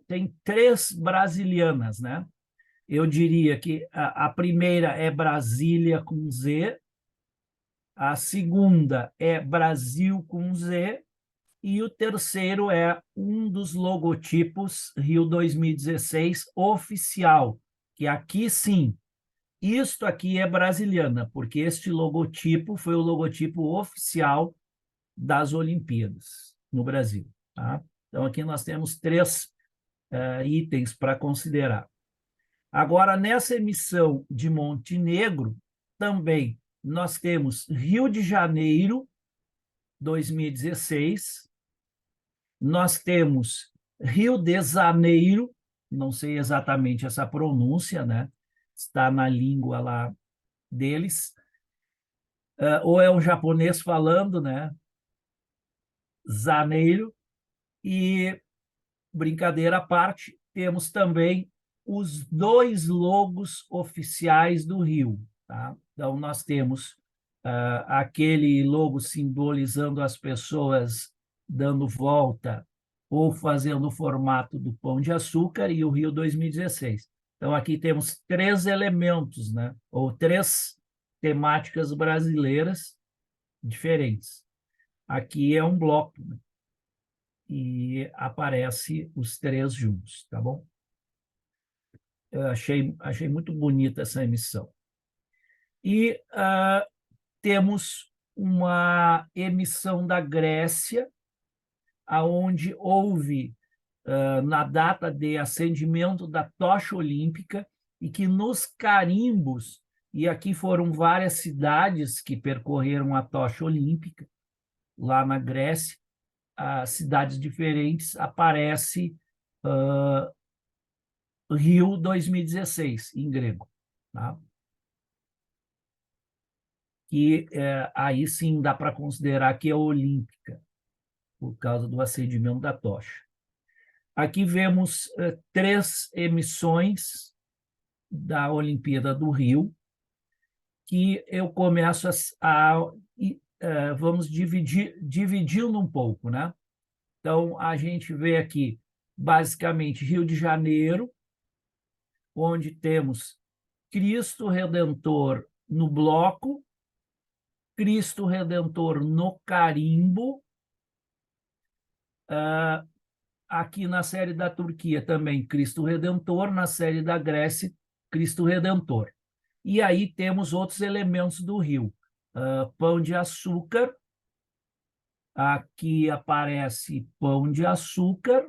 tem 3 brasilianas, né? Eu diria que a primeira é Brasília com Z, a segunda é Brasil com Z, e o terceiro é um dos logotipos Rio 2016 oficial, que aqui sim, isto aqui é brasiliana, porque este logotipo foi o logotipo oficial das Olimpíadas no Brasil. Tá? Então, aqui nós temos 3 itens para considerar. Agora, nessa emissão de Montenegro, também nós temos Rio de Janeiro, 2016, nós temos Rio de Janeiro, não sei exatamente essa pronúncia, né? Está na língua lá deles, ou é um japonês falando, né? Janeiro, e brincadeira à parte, temos também os 2 logos oficiais do Rio. Tá? Então, nós temos aquele logo simbolizando as pessoas dando volta ou fazendo o formato do Pão de Açúcar e o Rio 2016. Então, aqui temos 3 elementos, né? Ou 3 temáticas brasileiras diferentes. Aqui é um bloco, né? E aparece os 3 juntos, tá bom? Eu achei muito bonita essa emissão. E temos uma emissão da Grécia, onde houve, na data de acendimento da tocha olímpica, e que nos carimbos, e aqui foram várias cidades que percorreram a tocha olímpica, lá na Grécia, cidades diferentes, aparece Rio 2016, em grego. Tá? Que aí sim dá para considerar que é olímpica, por causa do acendimento da tocha. Aqui vemos 3 emissões da Olimpíada do Rio, que eu começo vamos dividindo um pouco, né? Então, a gente vê aqui, basicamente, Rio de Janeiro, onde temos Cristo Redentor no bloco, Cristo Redentor no carimbo. Aqui na série da Turquia também, Cristo Redentor, na série da Grécia, Cristo Redentor. E aí temos outros elementos do Rio. Pão de açúcar, aqui aparece Pão de Açúcar,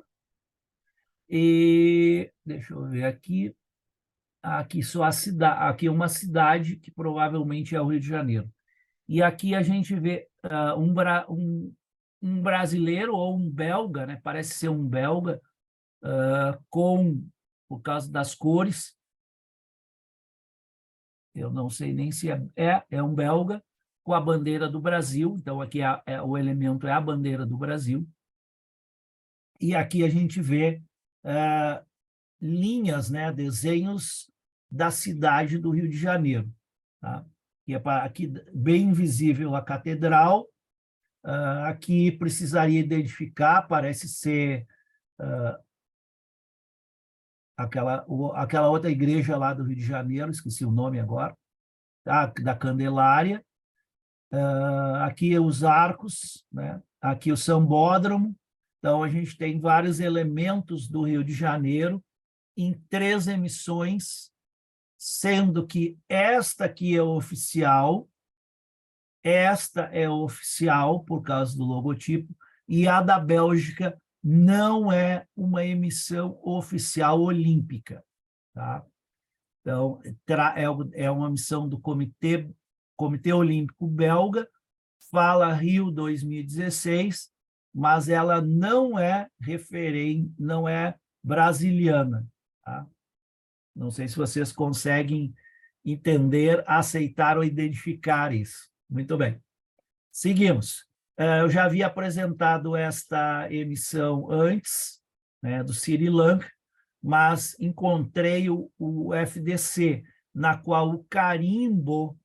e deixa eu ver aqui, aqui só aqui uma cidade que provavelmente é o Rio de Janeiro. E aqui a gente vê um brasileiro ou um belga, né? Parece ser um belga, por causa das cores, eu não sei nem se é um belga, com a bandeira do Brasil. Então, aqui o elemento é a bandeira do Brasil. E aqui a gente vê linhas, né, desenhos da cidade do Rio de Janeiro. Tá? E aqui bem visível a catedral. Aqui precisaria identificar, parece ser aquela outra igreja lá do Rio de Janeiro, esqueci o nome agora, tá? Da Candelária. Aqui os arcos, né? Aqui o Sambódromo. Então, a gente tem vários elementos do Rio de Janeiro em 3 emissões, sendo que esta aqui é oficial, esta é oficial por causa do logotipo, e a da Bélgica não é uma emissão oficial olímpica, tá? Então, é uma missão do Comitê Olímpico Belga, fala Rio 2016, mas ela não é não é brasiliana, tá? Não sei se vocês conseguem entender, aceitar ou identificar isso. Muito bem. Seguimos. Eu já havia apresentado esta emissão antes, né, do Sri Lanka, mas encontrei o FDC, na qual o carimbo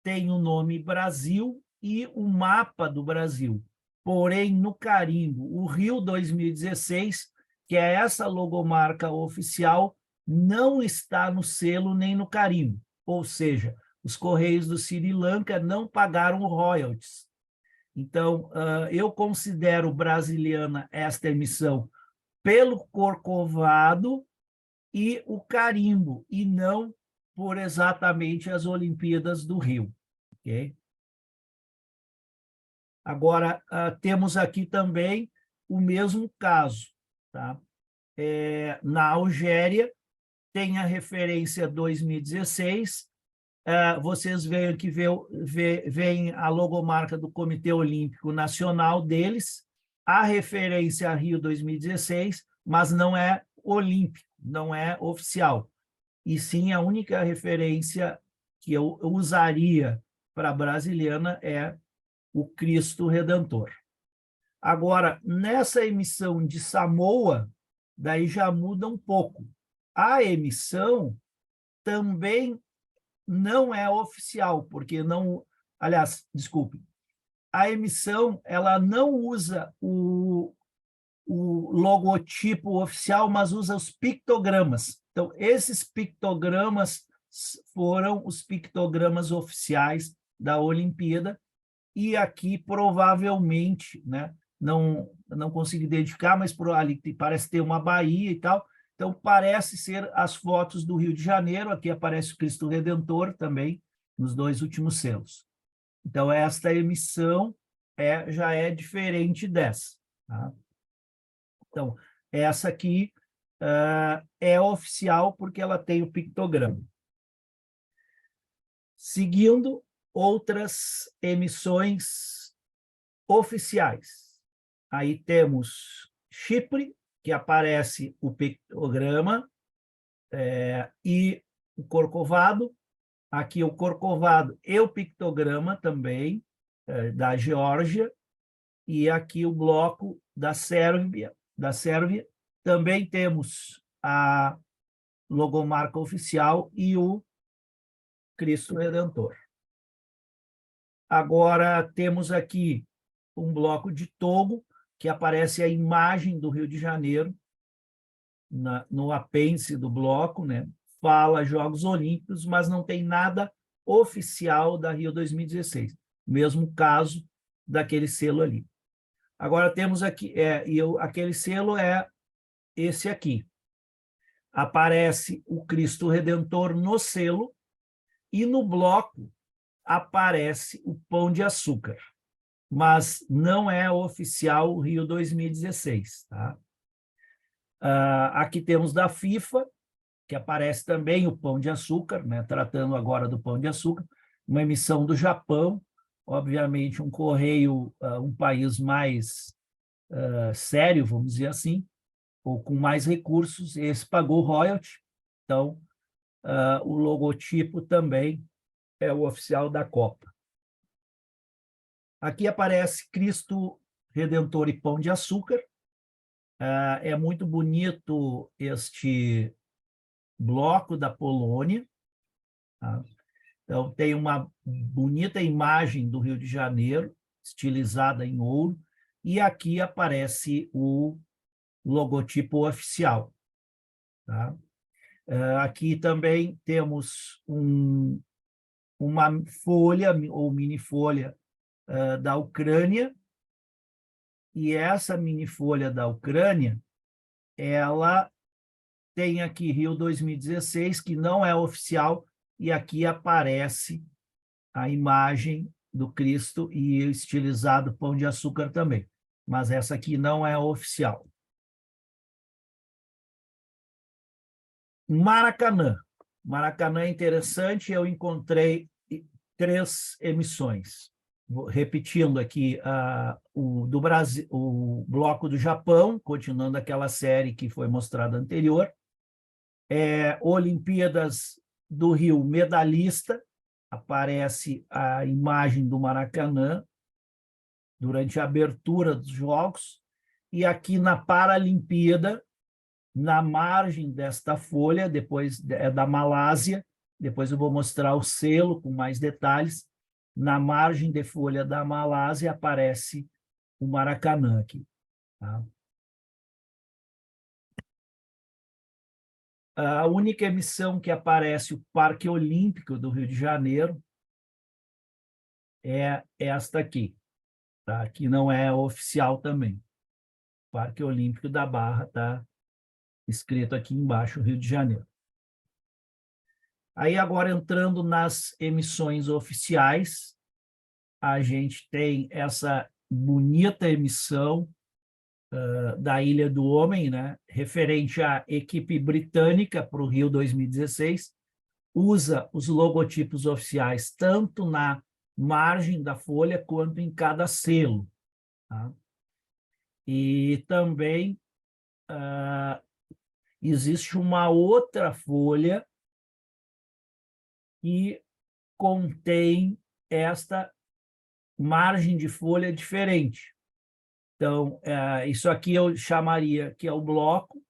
tem o nome Brasil e o mapa do Brasil. Porém, no carimbo, o Rio 2016, que é essa logomarca oficial, não está no selo nem no carimbo. Ou seja, os Correios do Sri Lanka não pagaram royalties. Então, eu considero brasiliana esta emissão pelo Corcovado e o carimbo, e não por exatamente as Olimpíadas do Rio. Okay? Agora, temos aqui também o mesmo caso. Tá? Na Algéria, tem a referência 2016, vocês veem que vem a logomarca do Comitê Olímpico Nacional deles, a referência a Rio 2016, mas não é olímpico, não é oficial. E sim, a única referência que eu usaria para a brasiliana é o Cristo Redentor. Agora, nessa emissão de Samoa, daí já muda um pouco. A emissão também não é oficial, porque não... Aliás, desculpe, a emissão ela não usa o logotipo oficial, mas usa os pictogramas. Então, esses pictogramas foram os pictogramas oficiais da Olimpíada, e aqui provavelmente, né, não consigo identificar, mas ali parece ter uma baía e tal, então parece ser as fotos do Rio de Janeiro, aqui aparece o Cristo Redentor também, nos 2 últimos selos. Então, esta emissão já é diferente dessa. Tá? Então, essa aqui é oficial porque ela tem o pictograma. Seguindo, outras emissões oficiais. Aí temos Chipre, que aparece o pictograma, e o Corcovado. Aqui o Corcovado e o pictograma também, da Geórgia, e aqui o bloco da Sérvia. Também temos a logomarca oficial e o Cristo Redentor. Agora temos aqui um bloco de Togo, que aparece a imagem do Rio de Janeiro, no apêndice do bloco, né? Fala Jogos Olímpicos, mas não tem nada oficial da Rio 2016. Mesmo caso daquele selo ali. Agora temos aqui, aquele selo é esse aqui. Aparece o Cristo Redentor no selo e no bloco aparece o Pão de Açúcar, mas não é oficial o Rio 2016. Tá? Aqui temos da FIFA, que aparece também o Pão de Açúcar, né? Tratando agora do Pão de Açúcar, uma emissão do Japão, obviamente um correio, um país mais sério, vamos dizer assim, ou com mais recursos, esse pagou royalty, então o logotipo também é o oficial da Copa. Aqui aparece Cristo Redentor e Pão de Açúcar. É muito bonito este bloco da Polônia. Tá? Então, tem uma bonita imagem do Rio de Janeiro, estilizada em ouro, e aqui aparece o logotipo oficial. Tá? Aqui também temos uma folha, ou mini folha, da Ucrânia, e essa mini folha da Ucrânia, ela tem aqui Rio 2016, que não é oficial, e aqui aparece a imagem do Cristo e o estilizado Pão de Açúcar também. Mas essa aqui não é oficial. Maracanã. Maracanã é interessante, eu encontrei 3 emissões. Repetindo aqui, o do Brasil, o bloco do Japão, continuando aquela série que foi mostrada anterior. Olimpíadas do Rio, medalhista, aparece a imagem do Maracanã durante a abertura dos Jogos, e aqui na Paralimpíada, na margem desta folha, depois é da Malásia, depois eu vou mostrar o selo com mais detalhes, na margem de folha da Malásia aparece o Maracanã aqui. Tá? A única emissão que aparece o Parque Olímpico do Rio de Janeiro é esta aqui, tá? Que não é oficial também. Parque Olímpico da Barra, tá escrito aqui embaixo, Rio de Janeiro. Aí agora entrando nas emissões oficiais, a gente tem essa bonita emissão da Ilha do Homem, né? Referente à equipe britânica para o Rio 2016, usa os logotipos oficiais tanto na margem da folha quanto em cada selo. Tá? E também existe uma outra folha que contém esta margem de folha diferente. Então, isso aqui eu chamaria que é o bloco,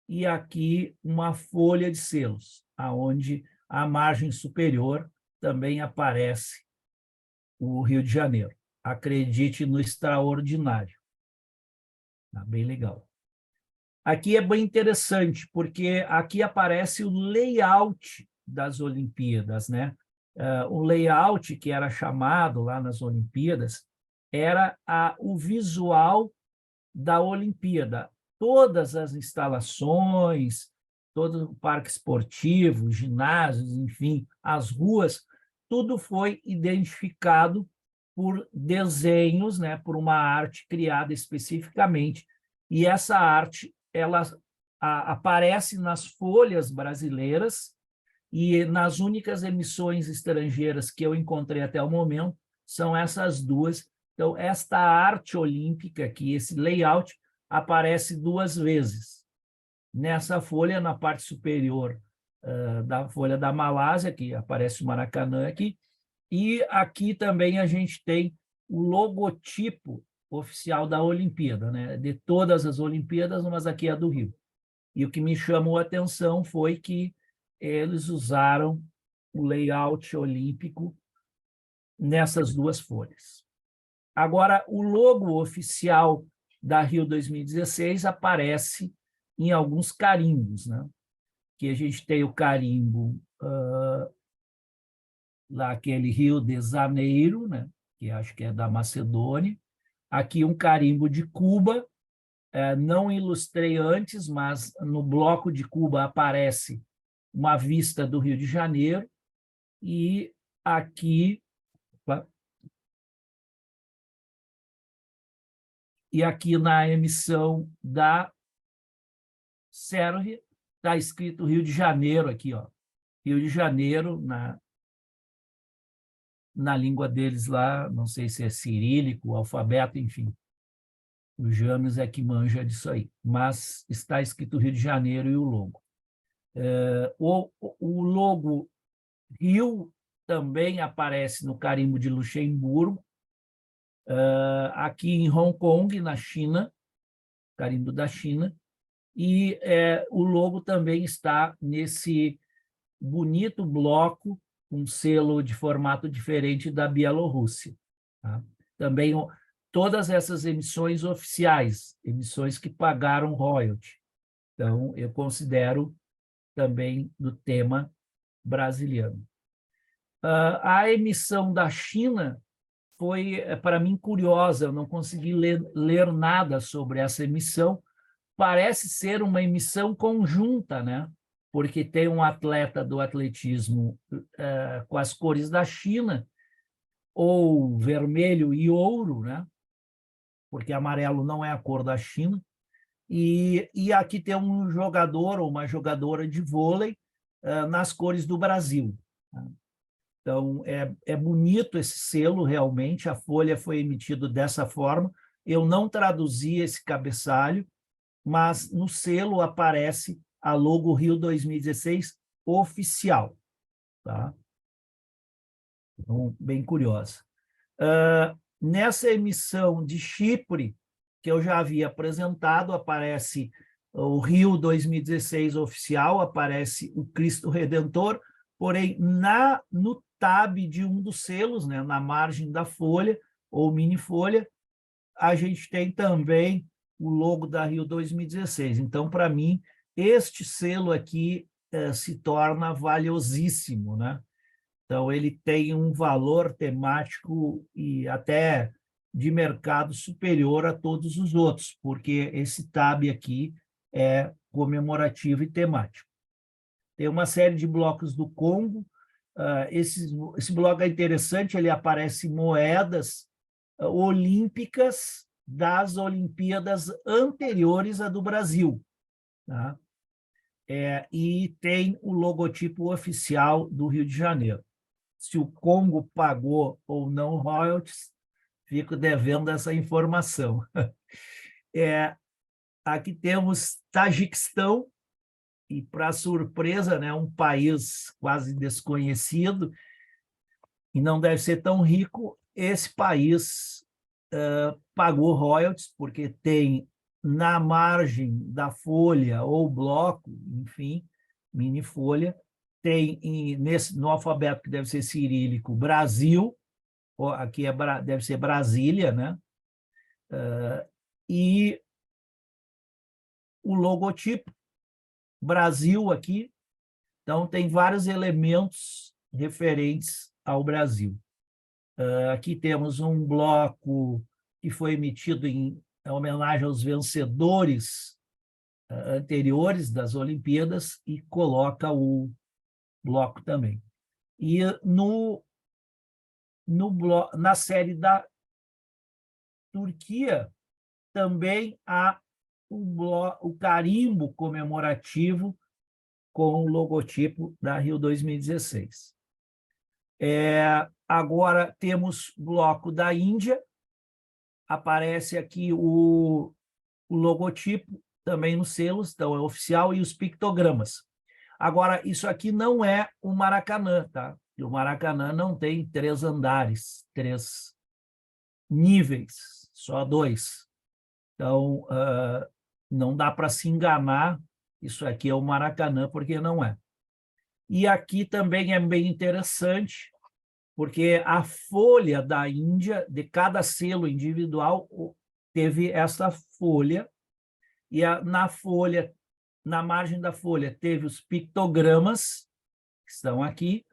e aqui uma folha de selos, aonde a margem superior também aparece o Rio de Janeiro. Acredite no extraordinário. Tá bem legal. Aqui é bem interessante, porque aqui aparece o layout das Olimpíadas, né? O layout que era chamado lá nas Olimpíadas era o visual da Olimpíada. Todas as instalações, todo o parque esportivo, ginásios, enfim, as ruas, tudo foi identificado por desenhos, né, por uma arte criada especificamente, e essa arte ela aparece nas folhas brasileiras e nas únicas emissões estrangeiras que eu encontrei até o momento são essas duas. Então, esta arte olímpica aqui, esse layout, aparece 2 vezes. Nessa folha, na parte superior da folha da Malásia, que aparece o Maracanã aqui, e aqui também a gente tem o logotipo oficial da Olimpíada, né? De todas as Olimpíadas, mas aqui é a do Rio. E o que me chamou a atenção foi que eles usaram o layout olímpico nessas 2 folhas. Agora, o logo oficial da Rio 2016 aparece em alguns carimbos, né? Que a gente tem o carimbo lá, aquele Rio de Janeiro, né? Que acho que é da Macedônia. Aqui um carimbo de Cuba, não ilustrei antes, mas no bloco de Cuba aparece uma vista do Rio de Janeiro, e aqui... E aqui na emissão da Sérvia, está escrito Rio de Janeiro, aqui, ó. Rio de Janeiro, na língua deles lá, não sei se é cirílico, alfabeto, enfim. O James é que manja disso aí. Mas está escrito Rio de Janeiro e o logo. O logo Rio também aparece no carimbo de Luxemburgo, aqui em Hong Kong, na China, carimbo da China, e o logo também está nesse bonito bloco, um selo de formato diferente da Bielorrússia. Tá? Também todas essas emissões oficiais, emissões que pagaram royalty. Então, eu considero também do tema brasileiro. A emissão da China foi, para mim, curiosa, eu não consegui ler nada sobre essa emissão. Parece ser uma emissão conjunta, né? Porque tem um atleta do atletismo com as cores da China, ou vermelho e ouro, né? Porque amarelo não é a cor da China, E aqui tem um jogador ou uma jogadora de vôlei nas cores do Brasil. Então, é bonito esse selo, realmente, a folha foi emitida dessa forma. Eu não traduzi esse cabeçalho, mas no selo aparece a logo Rio 2016 oficial. Tá? Então, bem curiosa. Nessa emissão de Chipre, que eu já havia apresentado, aparece o Rio 2016 oficial, aparece o Cristo Redentor, porém, no tab de um dos selos, né, na margem da folha, ou mini folha, a gente tem também o logo da Rio 2016. Então, para mim, este selo aqui se torna valiosíssimo, né? Então, ele tem um valor temático e até de mercado superior a todos os outros, porque esse tab aqui é comemorativo e temático. Tem uma série de blocos do Congo. Esse bloco é interessante, ele aparece moedas olímpicas das Olimpíadas anteriores à do Brasil. Tá? E tem o logotipo oficial do Rio de Janeiro. Se o Congo pagou ou não royalties, fico devendo essa informação. Aqui temos Tajiquistão, e, para surpresa, né, um país quase desconhecido, e não deve ser tão rico, esse país pagou royalties, porque tem na margem da folha ou bloco, enfim, mini folha, tem no alfabeto que deve ser cirílico, Brasil, aqui deve ser Brasília, né? E o logotipo, Brasil aqui, então tem vários elementos referentes ao Brasil. Aqui temos um bloco que foi emitido em homenagem aos vencedores anteriores das Olimpíadas e coloca o bloco também. E na série da Turquia também há o carimbo comemorativo com o logotipo da Rio 2016. Agora temos bloco da Índia, aparece aqui o logotipo também nos selos, então é oficial, e os pictogramas. Agora, isso aqui não é o Maracanã, tá? O Maracanã não tem 3 andares, 3 níveis, só 2. Então, não dá para se enganar, isso aqui é o Maracanã, porque não é. E aqui também é bem interessante, porque a folha da Índia, de cada selo individual, teve essa folha, e na folha, na margem da folha, teve os pictogramas, que estão aqui,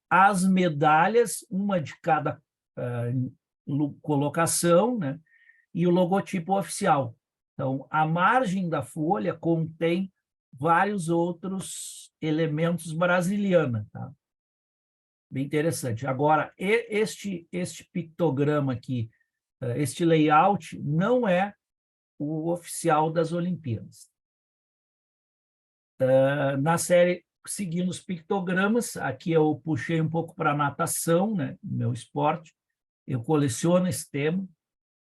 as medalhas, uma de cada colocação, né? E o logotipo oficial. Então, a margem da folha contém vários outros elementos brasiliana, tá? Bem interessante. Agora, este pictograma aqui, este layout, não é o oficial das Olimpíadas. Na série, seguindo os pictogramas, aqui eu puxei um pouco para a natação, né, meu esporte. Eu coleciono esse tema,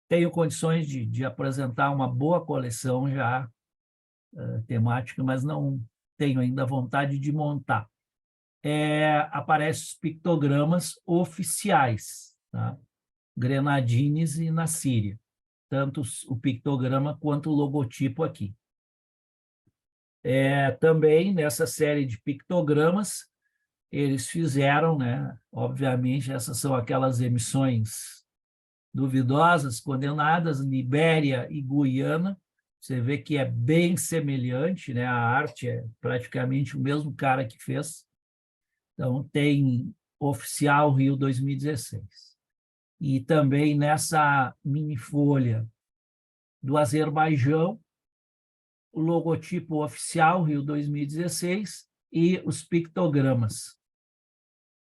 tenho condições de apresentar uma boa coleção já temática, mas não tenho ainda vontade de montar. Aparecem os pictogramas oficiais, tá? Grenadines e na Síria, tanto o pictograma quanto o logotipo aqui. Também nessa série de pictogramas, eles fizeram, né? Obviamente, essas são aquelas emissões duvidosas, condenadas, Libéria e Guiana. Você vê que é bem semelhante, né? A arte é praticamente o mesmo cara que fez. Então, tem oficial Rio 2016. E também nessa mini folha do Azerbaijão, o logotipo oficial Rio 2016 e os pictogramas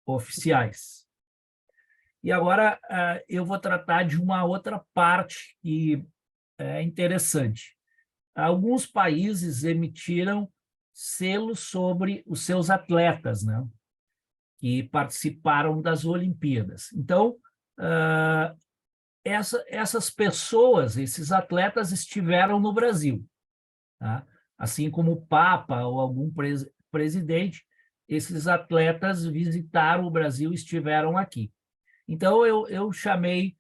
oficiais. E agora eu vou tratar de uma outra parte que é interessante. alguns países emitiram selos sobre os seus atletas, né, que participaram das Olimpíadas. Então, essas pessoas, esses atletas estiveram no Brasil, tá? Assim como o Papa ou algum presidente, esses atletas visitaram o Brasil e estiveram aqui. Então, eu chamei,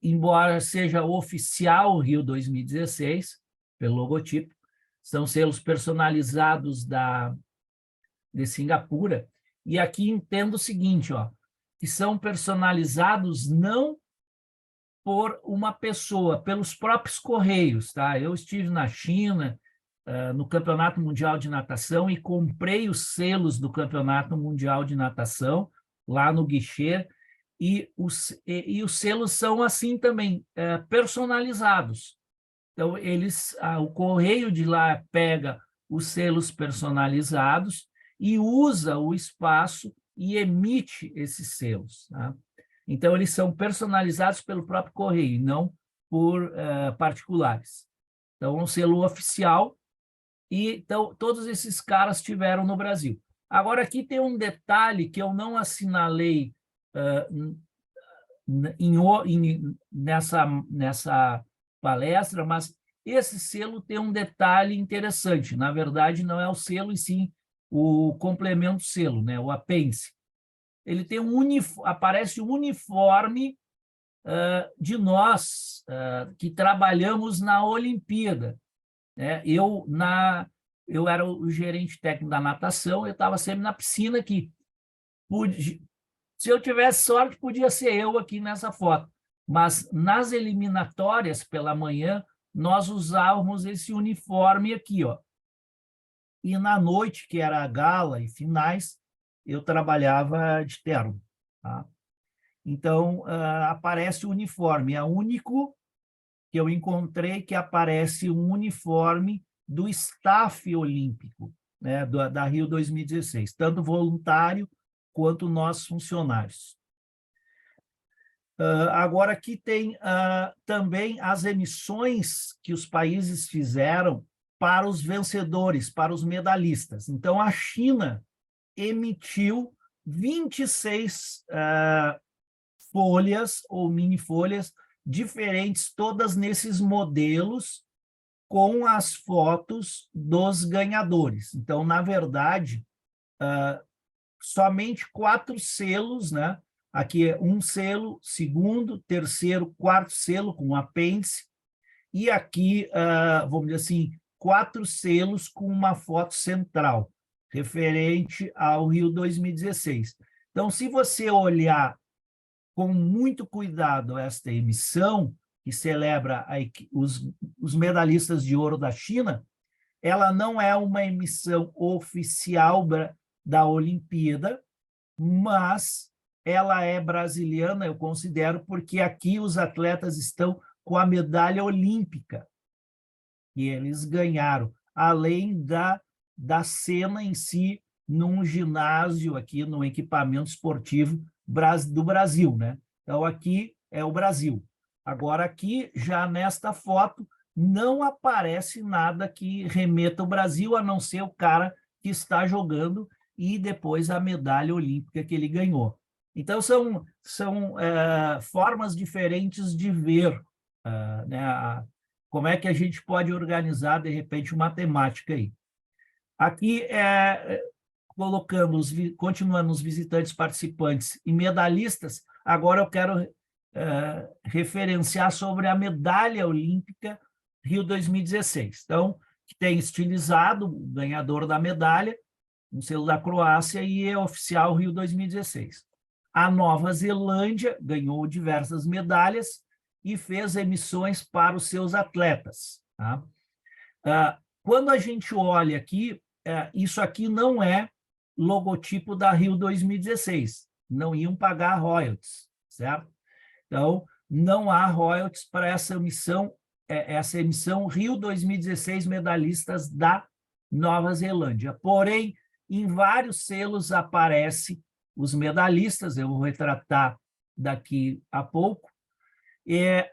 embora seja oficial Rio 2016, pelo logotipo, são selos personalizados de Singapura, e aqui entendo o seguinte, ó, que são personalizados não por uma pessoa, pelos próprios Correios, tá? Eu estive na China, no Campeonato Mundial de Natação, e comprei os selos do Campeonato Mundial de Natação, lá no guichê, e os selos são assim também, personalizados. Então, o Correio de lá pega os selos personalizados e usa o espaço e emite esses selos, tá? Então, eles são personalizados pelo próprio Correio, não por particulares. Então, é um selo oficial, e então, todos esses caras estiveram no Brasil. Agora, aqui tem um detalhe que eu não assinalei nessa palestra, mas esse selo tem um detalhe interessante. Na verdade, não é o selo, e sim o complemento selo, né, o apêndice. Ele tem aparece um uniforme de nós que trabalhamos na Olimpíada, né? Eu era o gerente técnico da natação, eu estava sempre na piscina aqui. Se eu tivesse sorte, podia ser eu aqui nessa foto, mas nas eliminatórias pela manhã, nós usávamos esse uniforme aqui, ó. E na noite, que era a gala e finais, eu trabalhava de terno, tá? Então, aparece o uniforme. É o único que eu encontrei que aparece um uniforme do staff olímpico, né, da Rio 2016, tanto voluntário quanto nós funcionários. Agora, aqui tem também as emissões que os países fizeram para os vencedores, para os medalhistas. Então, a China emitiu 26 folhas ou mini-folhas diferentes, todas nesses modelos, com as fotos dos ganhadores. Então, na verdade, somente 4 selos, né? Aqui é um selo, segundo, terceiro, quarto selo com apêndice, e aqui, vamos dizer assim, 4 selos com uma foto central, referente ao Rio 2016. Então, se você olhar com muito cuidado esta emissão, que celebra os medalhistas de ouro da China, ela não é uma emissão oficial da Olimpíada, mas ela é brasiliana, eu considero, porque aqui os atletas estão com a medalha olímpica que eles ganharam, além da cena em si, num ginásio aqui, no equipamento esportivo do Brasil, né? Então, aqui é o Brasil. Agora, aqui, já nesta foto, não aparece nada que remeta ao Brasil, a não ser o cara que está jogando e depois a medalha olímpica que ele ganhou. Então, são formas diferentes de ver, né, como é que a gente pode organizar, de repente, uma temática aí. Aqui, continuando os visitantes, participantes e medalhistas, agora eu quero referenciar sobre a medalha olímpica Rio 2016. Então, que tem estilizado o ganhador da medalha, um selo da Croácia, e é oficial Rio 2016. A Nova Zelândia ganhou diversas medalhas e fez emissões para os seus atletas, tá? Quando a gente olha aqui, isso aqui não é logotipo da Rio 2016, não iam pagar royalties, certo? Então, não há royalties para essa emissão Rio 2016 medalhistas da Nova Zelândia. Porém, em vários selos aparece os medalhistas, eu vou retratar daqui a pouco.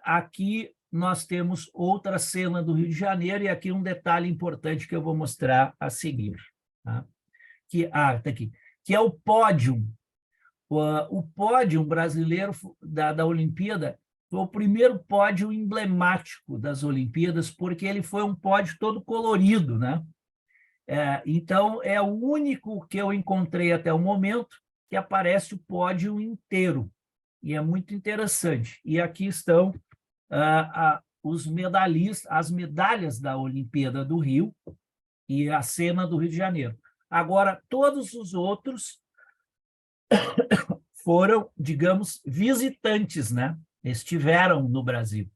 Aqui nós temos outra cena do Rio de Janeiro, e aqui um detalhe importante que eu vou mostrar a seguir. Tá? Tá aqui. Que é o pódio. O pódio brasileiro da Olimpíada foi o primeiro pódio emblemático das Olimpíadas, porque ele foi um pódio todo colorido, né? Então, é o único que eu encontrei até o momento que aparece o pódio inteiro, e é muito interessante. E aqui estão os medalhistas, as medalhas da Olimpíada do Rio e a cena do Rio de Janeiro. Agora, todos os outros foram, digamos, visitantes, né? Estiveram no Brasil.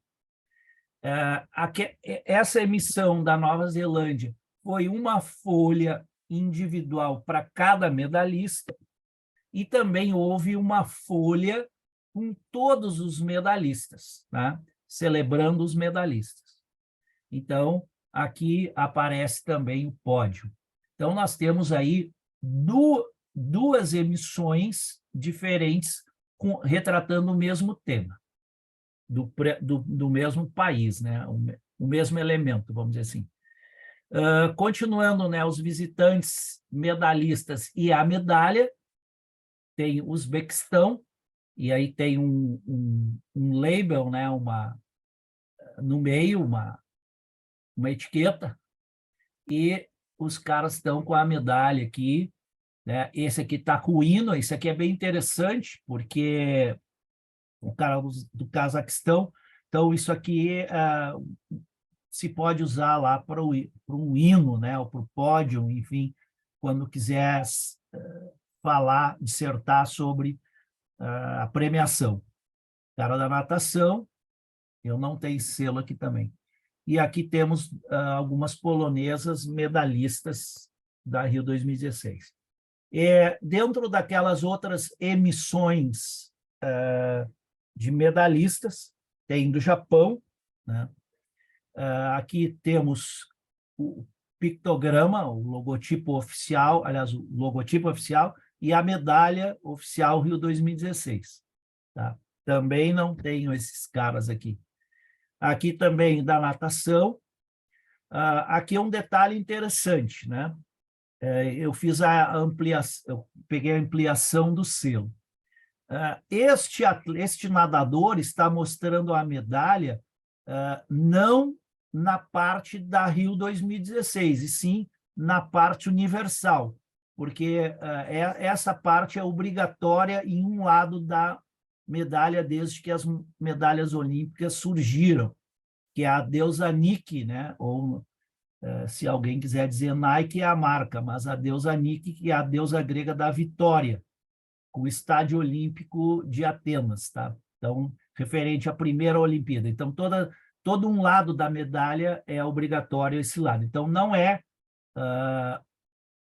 Essa emissão da Nova Zelândia foi uma folha individual para cada medalhista, e também houve uma folha com todos os medalhistas, né? Celebrando os medalhistas. Então, aqui aparece também o pódio. Então, nós temos aí duas emissões diferentes retratando o mesmo tema, do mesmo país, né? O mesmo elemento, vamos dizer assim. Continuando, né, os visitantes medalhistas e a medalha, tem o Uzbequistão, e aí tem um label, né, no meio, uma etiqueta, e os caras estão com a medalha aqui, né? Esse aqui está com o hino, isso aqui é bem interessante, porque o cara do Cazaquistão, então isso aqui se pode usar lá para um hino, né, ou para o pódio, enfim, quando quiser dissertar sobre a premiação. Cara da natação, eu não tenho selo aqui também. E aqui temos algumas polonesas medalhistas da Rio 2016. Dentro daquelas outras emissões de medalhistas, tem do Japão, né? Aqui temos o pictograma, o logotipo oficial, aliás, o logotipo oficial e a medalha oficial Rio 2016. Tá? Também não tenho esses caras aqui. Aqui também da natação. Aqui é um detalhe interessante, né? Eu fiz a ampliação, eu peguei a ampliação do selo. Este nadador está mostrando a medalha não na parte da Rio 2016, e sim na parte universal, porque essa parte é obrigatória em um lado da medalha desde que as medalhas olímpicas surgiram, que é a deusa Nike, né? Ou, se alguém quiser dizer Nike, é a marca, mas a deusa Nike, que é a deusa grega da vitória, com o Estádio Olímpico de Atenas, tá? Então, referente à primeira Olimpíada. Então, todo um lado da medalha é obrigatório esse lado. Então,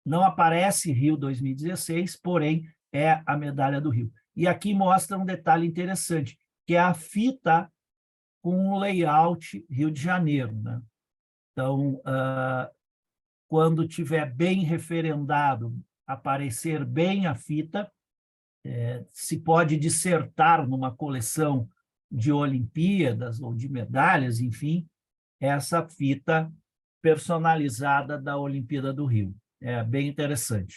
não aparece Rio 2016, porém, é a medalha do Rio. E aqui mostra um detalhe interessante, que é a fita com o layout Rio de Janeiro, né? Então, quando tiver bem referendado, aparecer bem a fita, se pode dissertar numa coleção de Olimpíadas ou de medalhas, enfim, essa fita personalizada da Olimpíada do Rio. É bem interessante.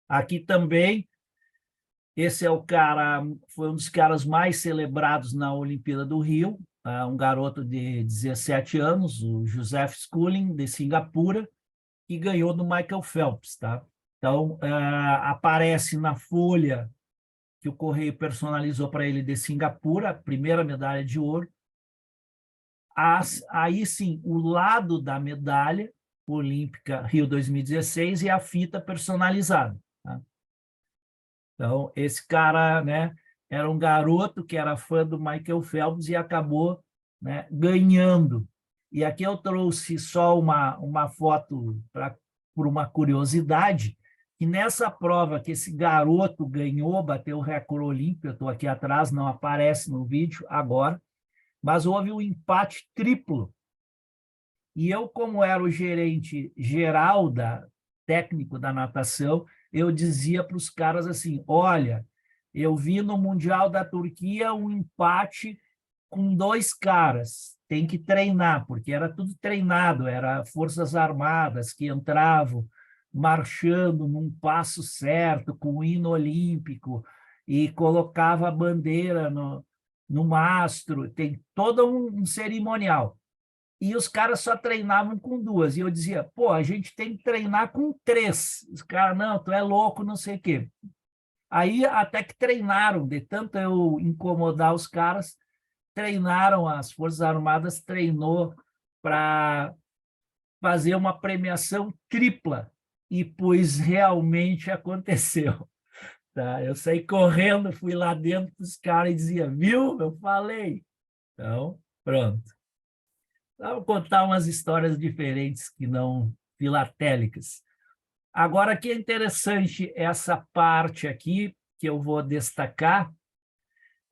Aqui também, esse é foi um dos caras mais celebrados na Olimpíada do Rio, um garoto de 17 anos, o Joseph Schooling, de Singapura, que ganhou do Michael Phelps, tá? Então, aparece na folha que o Correio personalizou para ele de Singapura, a primeira medalha de ouro. Aí sim, o lado da medalha olímpica Rio 2016 e a fita personalizada. Tá? Então, esse cara, né, era um garoto que era fã do Michael Phelps e acabou, né, ganhando. E aqui eu trouxe só uma foto por uma curiosidade, que nessa prova que esse garoto ganhou, bateu o recorde olímpico, eu estou aqui atrás, não aparece no vídeo agora, mas houve um empate triplo. E eu, como era o gerente geral técnico da natação, eu dizia para os caras assim, olha, eu vi no Mundial da Turquia um empate com 2 caras. Tem que treinar, porque era tudo treinado, era Forças Armadas que entravam marchando num passo certo, com o hino olímpico, e colocava a bandeira no mastro, tem todo um cerimonial. E os caras só treinavam com 2. E eu dizia, pô, a gente tem que treinar com 3. Os caras, não, tu é louco, não sei o quê. Aí até que treinaram, de tanto eu incomodar os caras, treinaram, as Forças Armadas treinou para fazer uma premiação tripla. E pois realmente aconteceu. Tá? Eu saí correndo, fui lá dentro dos caras e dizia, viu? Eu falei. Então, pronto. Vou contar umas histórias diferentes que não filatélicas. Agora, aqui é interessante essa parte aqui, que eu vou destacar,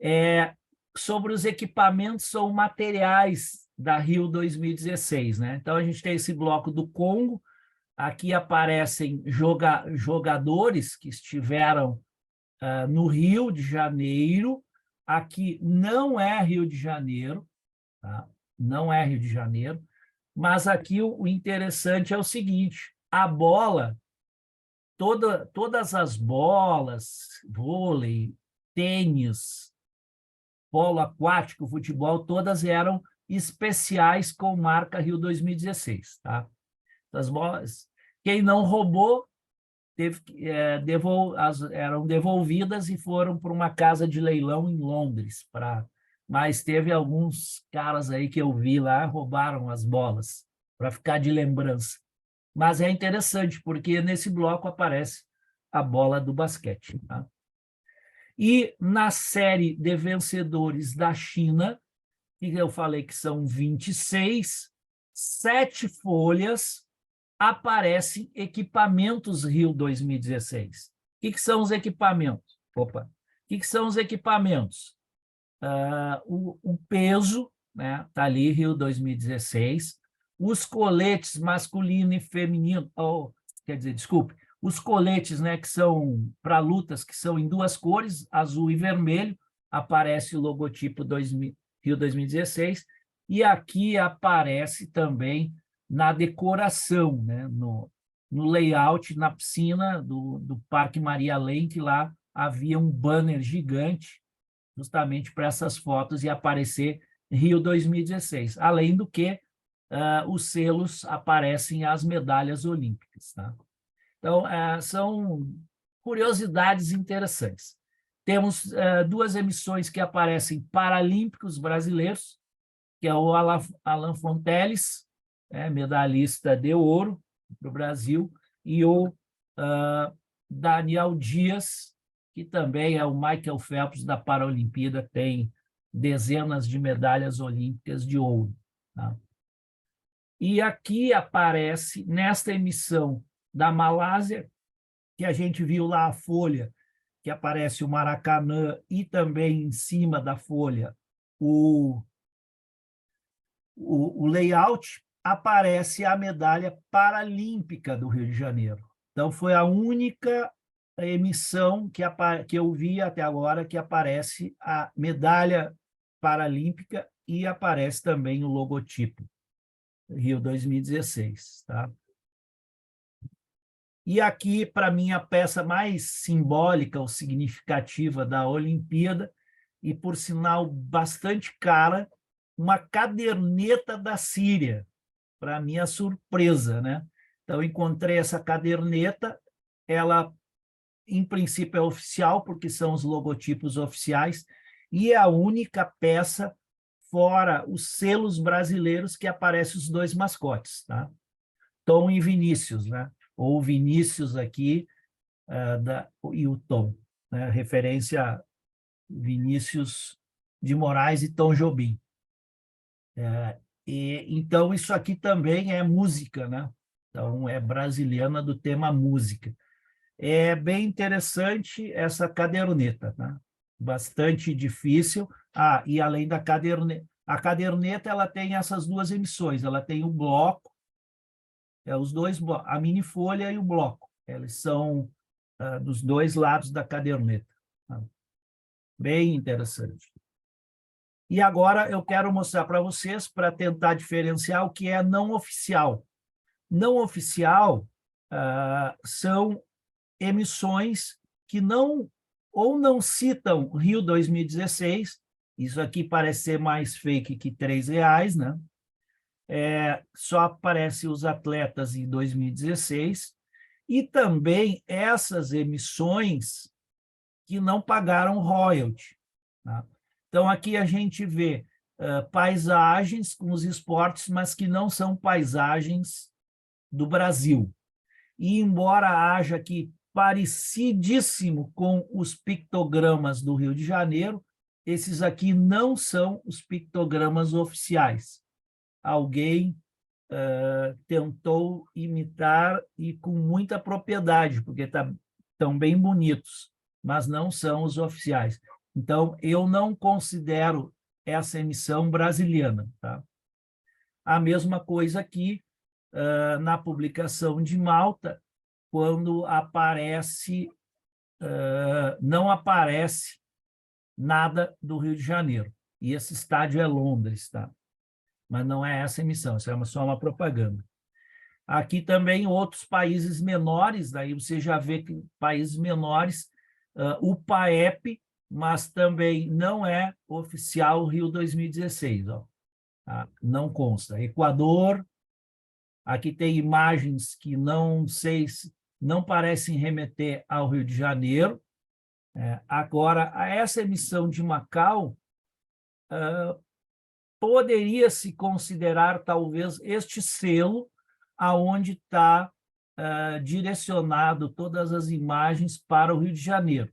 é sobre os equipamentos ou materiais da Rio 2016. Né? Então, a gente tem esse bloco do Congo, aqui aparecem jogadores que estiveram no Rio de Janeiro, aqui não é Rio de Janeiro, tá? Não é Rio de Janeiro, mas aqui o interessante é o seguinte, a bola, todas as bolas, vôlei, tênis, polo aquático, futebol, todas eram especiais com marca Rio 2016. Tá? As bolas, quem não roubou, eram devolvidas e foram para uma casa de leilão em Londres, mas teve alguns caras aí que eu vi lá, roubaram as bolas, para ficar de lembrança. Mas é interessante, porque nesse bloco aparece a bola do basquete. Tá? E na série de vencedores da China, que eu falei que são 26, 7 folhas, aparecem equipamentos Rio 2016. O que são os equipamentos? Opa! O que são os equipamentos? O peso, né? Está ali, Rio 2016. Os coletes masculino e feminino, quer dizer, desculpe, os coletes, né, que são para lutas, que são em 2 cores, azul e vermelho, aparece o logotipo Rio 2016, e aqui aparece também na decoração, né, no layout, na piscina do Parque Maria Lenk, lá havia um banner gigante, justamente para essas fotos e aparecer Rio 2016. Além do que, os selos aparecem as medalhas olímpicas. Tá? Então, são curiosidades interessantes. Temos 2 emissões que aparecem paralímpicos brasileiros, que é o Alan Fonteles, medalhista de ouro para o Brasil, e o Daniel Dias, que também é o Michael Phelps da Paralimpíada, tem dezenas de medalhas olímpicas de ouro. Tá? E aqui aparece, nesta emissão da Malásia, que a gente viu lá a folha, que aparece o Maracanã, e também em cima da folha o layout, aparece a medalha paralímpica do Rio de Janeiro. Então, foi a única emissão que eu vi até agora que aparece a medalha paralímpica e aparece também o logotipo Rio 2016. Tá? E aqui, para mim, a peça mais simbólica ou significativa da Olimpíada, e, por sinal, bastante cara, uma caderneta da Síria, para minha surpresa. Né? Então, encontrei essa caderneta, ela, em princípio, é oficial, porque são os logotipos oficiais, e é a única peça, fora os selos brasileiros, que aparecem os 2 mascotes, tá? Tom e Vinícius, né? Ou Vinícius aqui, e o Tom, né? Referência a Vinícius de Moraes e Tom Jobim. Então, isso aqui também é música, né? Então, é brasiliana do tema música. É bem interessante essa caderneta, tá? Bastante difícil. E além da caderneta, a caderneta ela tem essas 2 emissões, ela tem o bloco, os 2 blocos, a mini folha e o bloco, eles são dos 2 lados da caderneta. Tá? Bem interessante. E agora eu quero mostrar para vocês, para tentar diferenciar o que é não oficial. Não oficial são emissões que não citam Rio 2016, isso aqui parece ser mais fake que R$3, né? Só aparecem os atletas em 2016, e também essas emissões que não pagaram royalty. Tá? Então, aqui a gente vê paisagens com os esportes, mas que não são paisagens do Brasil. E, embora haja aqui parecidíssimo com os pictogramas do Rio de Janeiro, esses aqui não são os pictogramas oficiais. Alguém tentou imitar e com muita propriedade, porque estão bem bonitos, mas não são os oficiais. Então, eu não considero essa emissão brasiliana. Tá? A mesma coisa aqui na publicação de Malta, quando aparece, não aparece nada do Rio de Janeiro. E esse estádio é Londres, tá? Mas não é essa emissão, isso é só uma propaganda. Aqui também outros países menores, daí você já vê que países menores, o PAEP, mas também não é oficial Rio 2016, ó, tá? Não consta. Equador, aqui tem imagens que não parecem remeter ao Rio de Janeiro. Agora, essa emissão de Macau poderia se considerar talvez este selo aonde está direcionado todas as imagens para o Rio de Janeiro.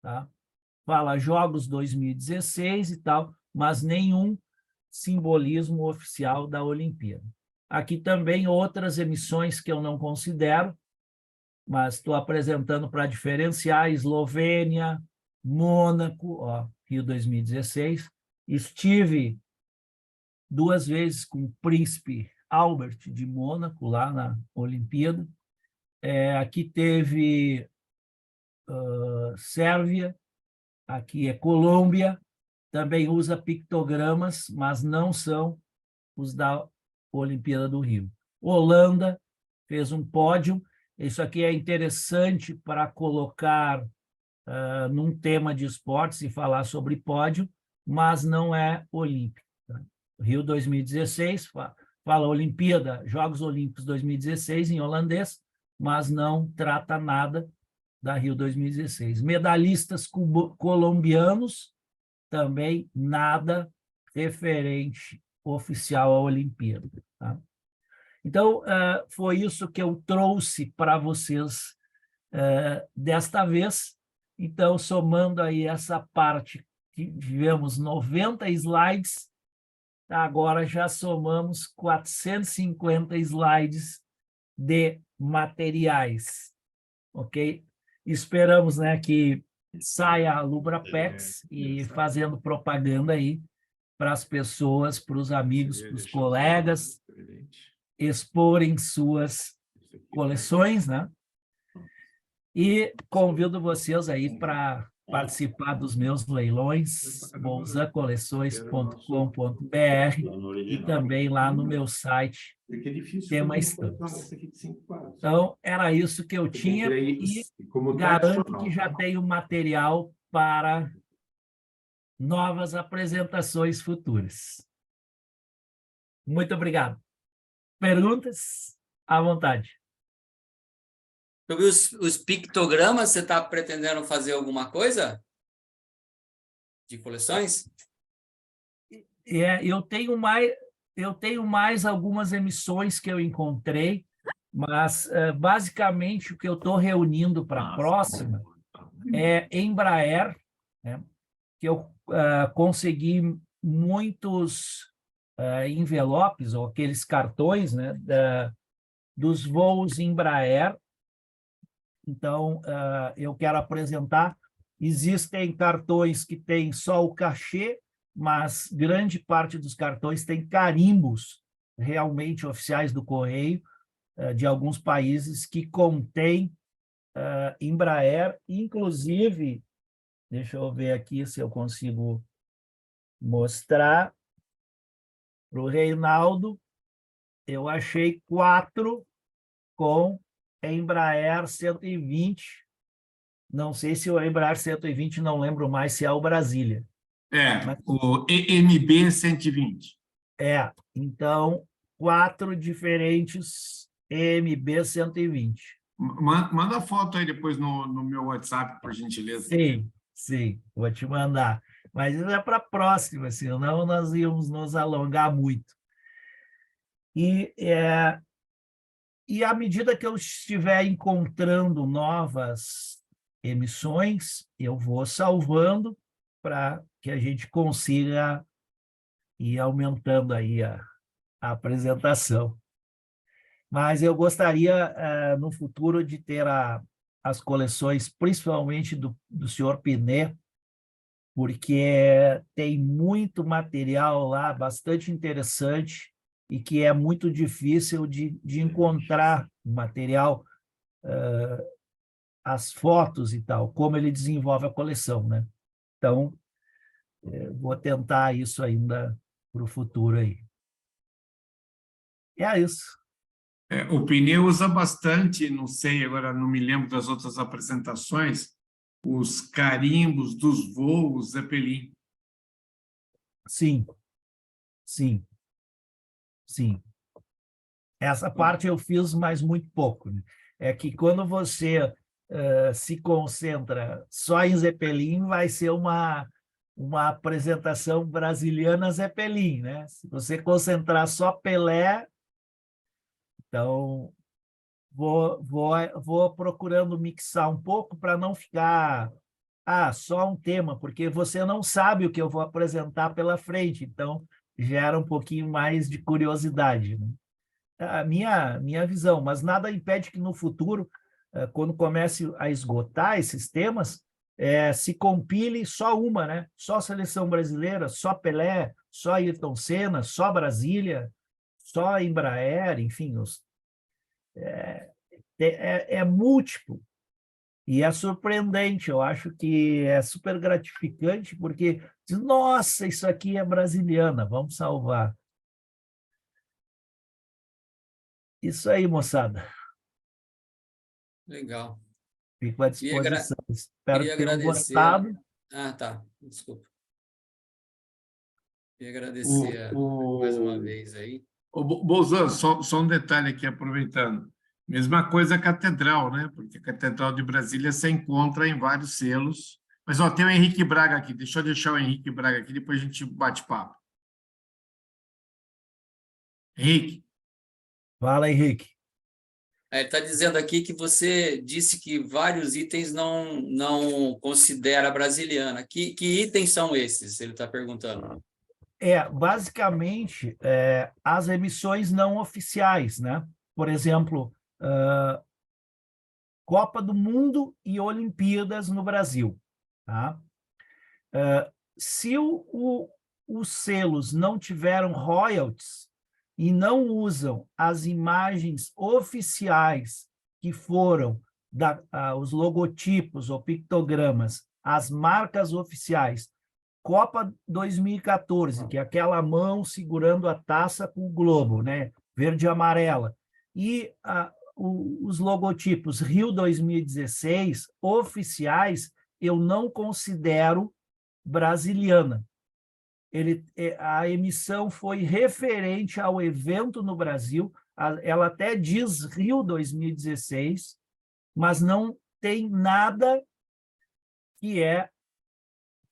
Tá? Fala Jogos 2016 e tal, mas nenhum simbolismo oficial da Olimpíada. Aqui também outras emissões que eu não considero, mas estou apresentando para diferenciar: Eslovênia, Mônaco, ó, Rio 2016. Estive 2 vezes com o príncipe Albert de Mônaco, lá na Olimpíada. Aqui teve Sérvia, aqui é Colômbia, também usa pictogramas, mas não são os da Olimpíada do Rio. Holanda fez um pódio. Isso aqui é interessante para colocar num tema de esportes e falar sobre pódio, mas não é olímpico. Tá? Rio 2016 fala Olimpíada, Jogos Olímpicos 2016 em holandês, mas não trata nada da Rio 2016. Medalhistas colombianos, também nada referente oficial à Olimpíada. Tá? Então, foi isso que eu trouxe para vocês desta vez. Então, somando aí essa parte, que tivemos 90 slides, agora já somamos 450 slides de materiais, ok? Esperamos, né, que saia a Lubrapex e fazendo propaganda aí para as pessoas, para os amigos, para os colegas, exporem suas coleções, né? E convido vocês aí para participar dos meus leilões, bolzancoleções.com.br, e também lá no meu site Tema Estampas. Então, era isso que eu tinha, e garanto que já tenho material para novas apresentações futuras. Muito obrigado. Perguntas? À vontade. Sobre os pictogramas, você está pretendendo fazer alguma coisa de coleções? Eu tenho mais algumas emissões que eu encontrei, mas basicamente o que eu estou reunindo para a próxima é Embraer, né, que eu consegui muitos envelopes, ou aqueles cartões, né, dos voos Embraer. Então, eu quero apresentar. Existem cartões que têm só o cachê, mas grande parte dos cartões tem carimbos realmente oficiais do Correio, de alguns países que contém Embraer. Inclusive, deixa eu ver aqui se eu consigo mostrar para o Reinaldo. Eu achei 4 com Embraer 120. Não sei se o Embraer 120, não lembro mais se é o Brasília. Mas, O EMB 120. então, 4 diferentes EMB 120. Manda a foto aí depois no meu WhatsApp, por gentileza. Sim, vou te mandar. Mas isso é para a próxima, senão nós íamos nos alongar muito. E à medida que eu estiver encontrando novas emissões, eu vou salvando para que a gente consiga ir aumentando aí a apresentação. Mas eu gostaria, no futuro, de ter as coleções, principalmente do senhor Pinet, porque tem muito material lá, bastante interessante, e que é muito difícil de encontrar material, as fotos e tal, como ele desenvolve a coleção, né? Então, vou tentar isso ainda para o futuro aí. E é isso. O Pneu usa bastante, não sei, agora não me lembro das outras apresentações, os carimbos dos voos Zeppelin. Sim. Essa parte eu fiz, mas muito pouco, né? É que quando você se concentra só em Zeppelin, vai ser uma apresentação brasiliana Zeppelin, né? Se você concentrar só Pelé, então vou procurando mixar um pouco para não ficar só um tema, porque você não sabe o que eu vou apresentar pela frente, então gera um pouquinho mais de curiosidade, né? A minha visão, mas nada impede que no futuro, quando comece a esgotar esses temas, se compile só uma, né? Só seleção brasileira, só Pelé, só Ayrton Senna, só Brasília, só Embraer, enfim, é múltiplo e é surpreendente. Eu acho que é super gratificante, porque, nossa, isso aqui é brasiliana, vamos salvar. Isso aí, moçada. Legal. Fico à disposição. Espero Queria que tenham agradecer. gostado. Tá. Desculpa. Queria agradecer mais uma vez aí. Bolzan, só um detalhe aqui, aproveitando. Mesma coisa a Catedral, né? Porque a Catedral de Brasília se encontra em vários selos. Mas tem o Henrique Braga aqui. Deixa eu deixar o Henrique Braga aqui, depois a gente bate papo. Henrique. Fala, Henrique. Ele está dizendo aqui que você disse que vários itens não considera brasiliana. Que itens são esses? Ele está perguntando. Basicamente, as emissões não oficiais, né? Por exemplo, Copa do Mundo e Olimpíadas no Brasil, tá? Se os selos não tiveram royalties e não usam as imagens oficiais que foram os logotipos ou pictogramas, as marcas oficiais, Copa 2014, que é aquela mão segurando a taça com o globo, né? Verde e amarela, e os logotipos Rio 2016 oficiais, eu não considero brasiliana. A emissão foi referente ao evento no Brasil, ela até diz Rio 2016, mas não tem nada que é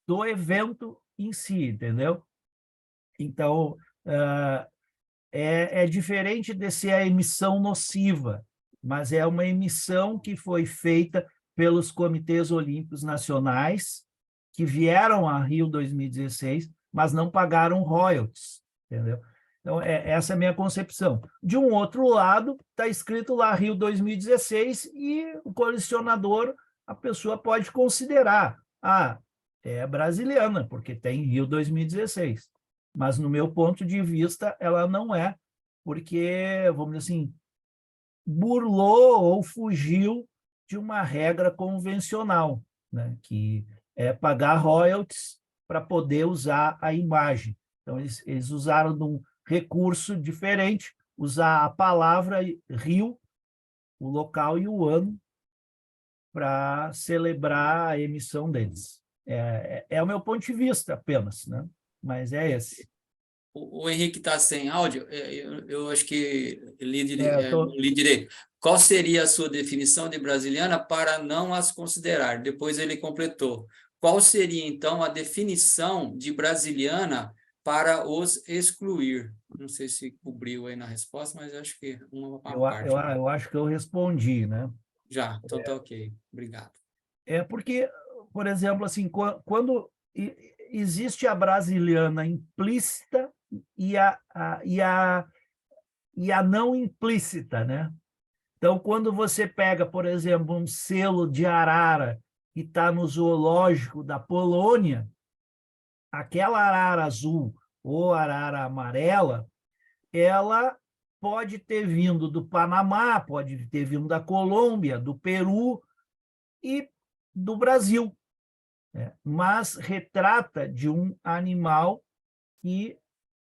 do evento em si, entendeu? Então, é diferente de ser a emissão nociva, mas é uma emissão que foi feita pelos comitês olímpicos nacionais, que vieram a Rio 2016, mas não pagaram royalties, entendeu? Então, essa é a minha concepção. De um outro lado, está escrito lá Rio 2016 e o colecionador, a pessoa pode considerar, é brasiliana, porque tem Rio 2016. Mas, no meu ponto de vista, ela não é, porque, vamos dizer assim, burlou ou fugiu de uma regra convencional, né? Que é pagar royalties para poder usar a imagem. Então, eles usaram de um recurso diferente, usar a palavra rio, o local e o ano, para celebrar a emissão deles. É o meu ponto de vista apenas, né? Mas é esse. O Henrique está sem áudio, eu acho que Tô... não li direito. Qual seria a sua definição de brasiliana para não as considerar? Depois ele completou. Qual seria, então, a definição de brasiliana para os excluir? Não sei se cobriu aí na resposta, mas acho que uma parte. Eu acho que eu respondi, né? Já, então tá ok. Obrigado. É porque, por exemplo, assim, quando existe a brasiliana implícita e a não implícita, né? Então, quando você pega, por exemplo, um selo de arara que está no zoológico da Polônia, aquela arara azul ou arara amarela, ela pode ter vindo do Panamá, pode ter vindo da Colômbia, do Peru e do Brasil, né? Mas retrata de um animal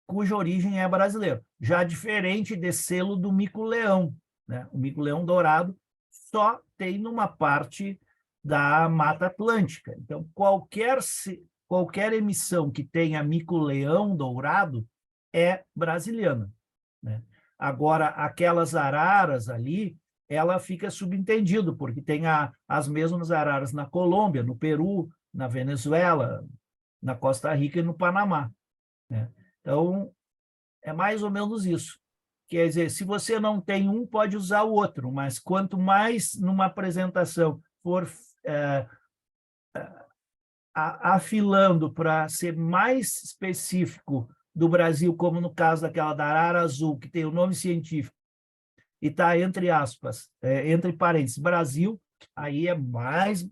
cuja origem é brasileira, já diferente desse selo do mico-leão, né? O mico-leão dourado só tem numa parte da Mata Atlântica. Então, qualquer emissão que tenha mico-leão dourado é brasiliana, né? Agora, aquelas araras ali, ela fica subentendido, porque tem as mesmas araras na Colômbia, no Peru, na Venezuela, na Costa Rica e no Panamá, né? Então, é mais ou menos isso. Quer dizer, se você não tem um, pode usar o outro, mas quanto mais numa apresentação for afilando para ser mais específico do Brasil, como no caso daquela da arara azul, que tem o nome científico, e está entre aspas, entre parênteses, Brasil, aí é mais,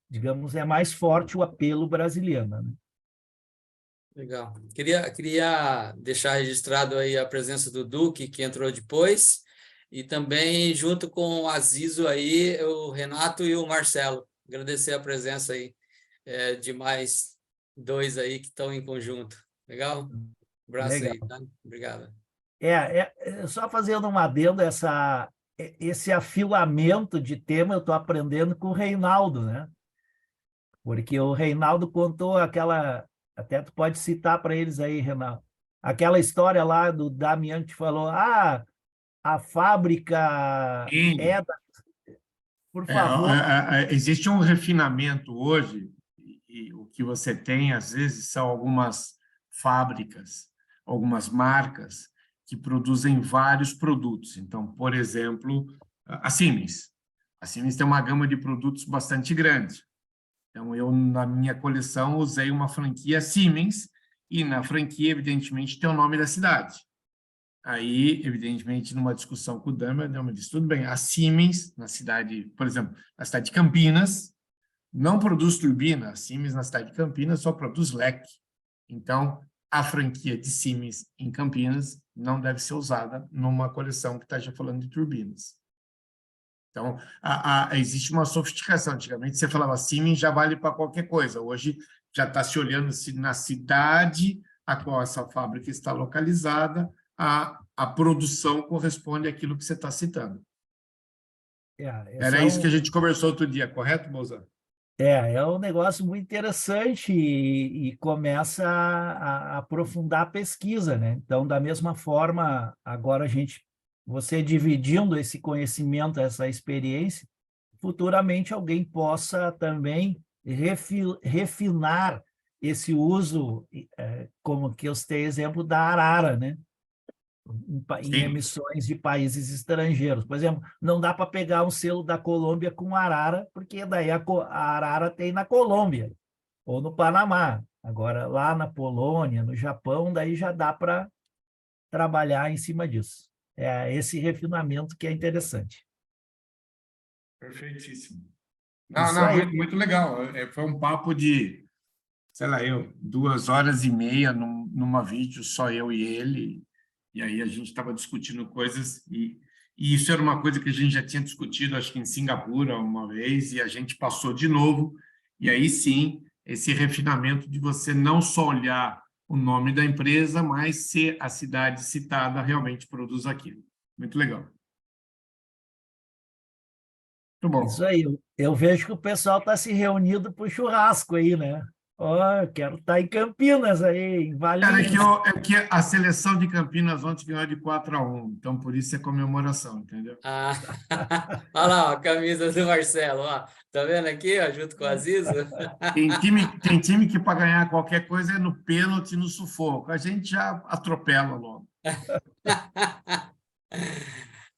digamos, é mais forte o apelo brasiliano, né? Legal. Queria deixar registrado aí a presença do Duque, que entrou depois, e também, junto com o Azizo aí, o Renato e o Marcelo. Agradecer a presença aí de mais dois aí que estão em conjunto. Legal? Um abraço Legal. aí, tá? Obrigado. Só fazendo um adendo, esse afilamento de tema eu estou aprendendo com o Reinaldo, né? Porque o Reinaldo contou até tu pode citar para eles aí, Reinaldo, aquela história lá do Damião que falou, a fábrica Sim. Por favor. Existe um refinamento hoje, e o que você tem, às vezes, são algumas fábricas, algumas marcas que produzem vários produtos. Então, por exemplo, a Siemens. A Siemens tem uma gama de produtos bastante grande. Então, eu, na minha coleção, usei uma franquia Siemens, e na franquia, evidentemente, tem o nome da cidade. Aí, evidentemente, numa discussão com o Damer, me disse, tudo bem, a Siemens, na cidade, por exemplo, na cidade de Campinas, não produz turbina, a Siemens, na cidade de Campinas, só produz leque. Então, a franquia de Siemens em Campinas não deve ser usada numa coleção que está já falando de turbinas. Então, existe uma sofisticação. Antigamente, você falava Siemens já vale para qualquer coisa. Hoje, já está se olhando se na cidade a qual essa fábrica está localizada, a produção corresponde àquilo que você está citando. Era isso que a gente conversou outro dia, correto, Bolzan? É um negócio muito interessante e começa a aprofundar a pesquisa, né? Então, da mesma forma, agora você dividindo esse conhecimento, essa experiência, futuramente alguém possa também refinar esse uso, como que eu citei exemplo da arara, né? Em emissões de países estrangeiros. Por exemplo, não dá para pegar um selo da Colômbia com arara, porque daí a arara tem na Colômbia ou no Panamá. Agora, lá na Polônia, no Japão, daí já dá para trabalhar em cima disso. É esse refinamento que é interessante. Perfeitíssimo. Não, muito legal. Foi um papo de, sei lá, 2h30 numa vídeo, só eu e ele. E aí a gente estava discutindo coisas e isso era uma coisa que a gente já tinha discutido, acho que em Singapura uma vez, e a gente passou de novo. E aí sim, esse refinamento de você não só olhar o nome da empresa, mas se a cidade citada realmente produz aquilo. Muito legal. Muito bom. Isso aí. Eu vejo que o pessoal está se reunindo para o churrasco aí, né? Ó, quero estar em Campinas aí, em Cara, Valinhos. é que a seleção de Campinas ontem ganhou de 4-1, então por isso é comemoração, entendeu? Ah, olha lá, ó, a camisa do Marcelo, ó. Tá vendo aqui, ó, junto com o Azizo? Tem time que para ganhar qualquer coisa é no pênalti, no sufoco. A gente já atropela logo.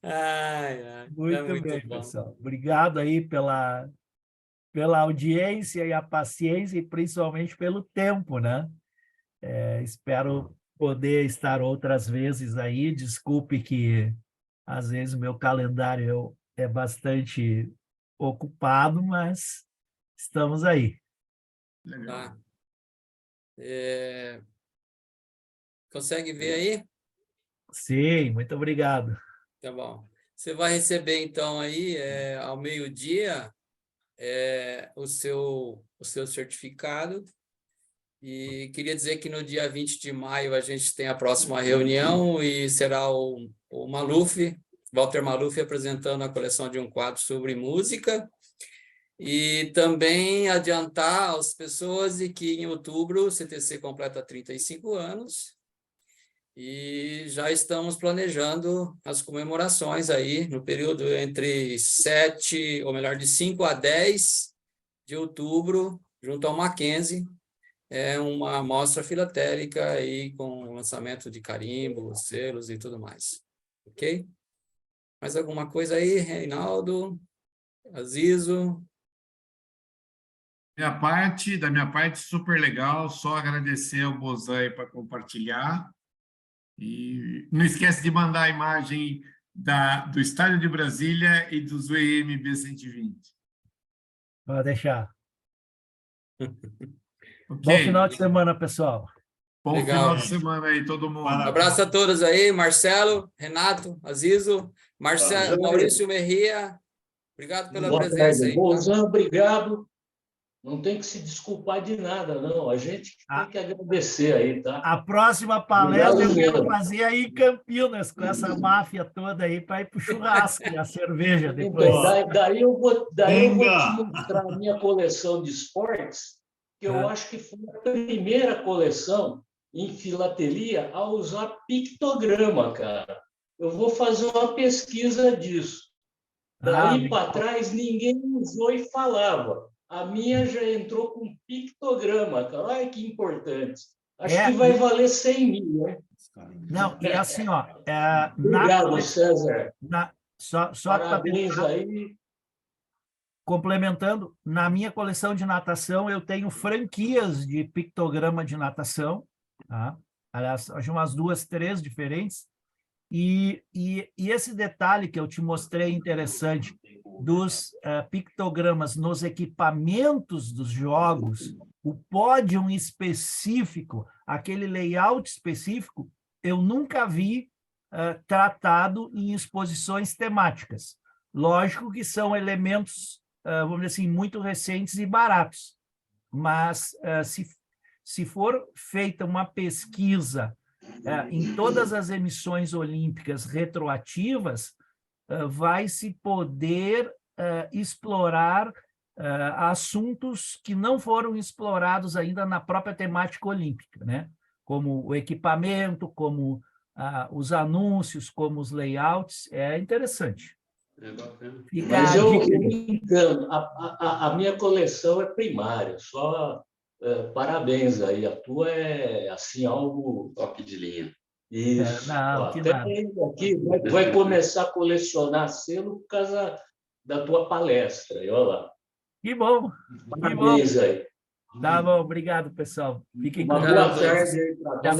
Ai, tá Muito muito bem, bom. pessoal. Obrigado aí pela audiência e a paciência e principalmente pelo tempo, né? Espero poder estar outras vezes aí. Desculpe que às vezes o meu calendário é bastante ocupado, mas estamos aí. Legal. Tá. Consegue ver aí? Sim, muito obrigado. Tá bom. Você vai receber, então, aí, ao meio-dia, o seu certificado. E queria dizer que no dia 20 de maio a gente tem a próxima reunião e será o Maluf, Walter Maluf, apresentando a coleção de um quadro sobre música. E também adiantar às pessoas e que em outubro o CTC completa 35 anos e já estamos planejando as comemorações aí no período entre 7, ou melhor, de 5 a 10 de outubro, junto ao Mackenzie, uma mostra filatélica aí com lançamento de carimbo, selos e tudo mais. Ok? Mais alguma coisa aí, Reinaldo, Azizo? Da minha parte, super legal. Só agradecer ao Bozan para compartilhar. E não esquece de mandar a imagem do Estádio de Brasília e dos VMB 120. Pode deixar. Ok? Bom final de semana, pessoal. Bom Legal. final de semana aí, todo mundo. Um abraço a todos aí, Marcelo, Renato, Azizo, Marcelo, Maurício Merria, obrigado pela Boa presença tarde. aí. Tá? Bozan, obrigado. Não tem que se desculpar de nada, não. A gente Ah. tem que agradecer aí, tá? A próxima palestra eu Obrigado quero mesmo. fazer aí em Campinas, com essa máfia toda aí, para ir para o churrasco e a cerveja depois. Então, daí eu vou te mostrar a minha coleção de esportes, que eu acho que foi a primeira coleção em filatelia a usar pictograma, cara. Eu vou fazer uma pesquisa disso. Daí para trás, ninguém usou e falava. A minha já entrou com pictograma, cara. Olha que importante. Acho que vai valer 100 mil, né? Não, e assim, ó... Obrigado, César. Só Parabéns aí. Complementando, na minha coleção de natação, eu tenho franquias de pictograma de natação, tá? Aliás, acho umas 2, 3 diferentes. E esse detalhe que eu te mostrei interessante dos pictogramas nos equipamentos dos jogos, o pódio específico, aquele layout específico, eu nunca vi tratado em exposições temáticas. Lógico que são elementos, vamos dizer assim, muito recentes e baratos, mas se for feita uma pesquisa em todas as emissões olímpicas retroativas, vai-se poder explorar assuntos que não foram explorados ainda na própria temática olímpica, né? Como o equipamento, como os anúncios, como os layouts. É interessante. Mas eu entendo, a minha coleção é primária, só parabéns aí, a tua é assim algo top de linha. Isso. Não, Até aqui vai começar a colecionar selo por causa da tua palestra. E olha lá. Que bom. Parabéns aí. Tá bom, obrigado, pessoal. Fiquem com Uma Deus. boa tarde aí para todos.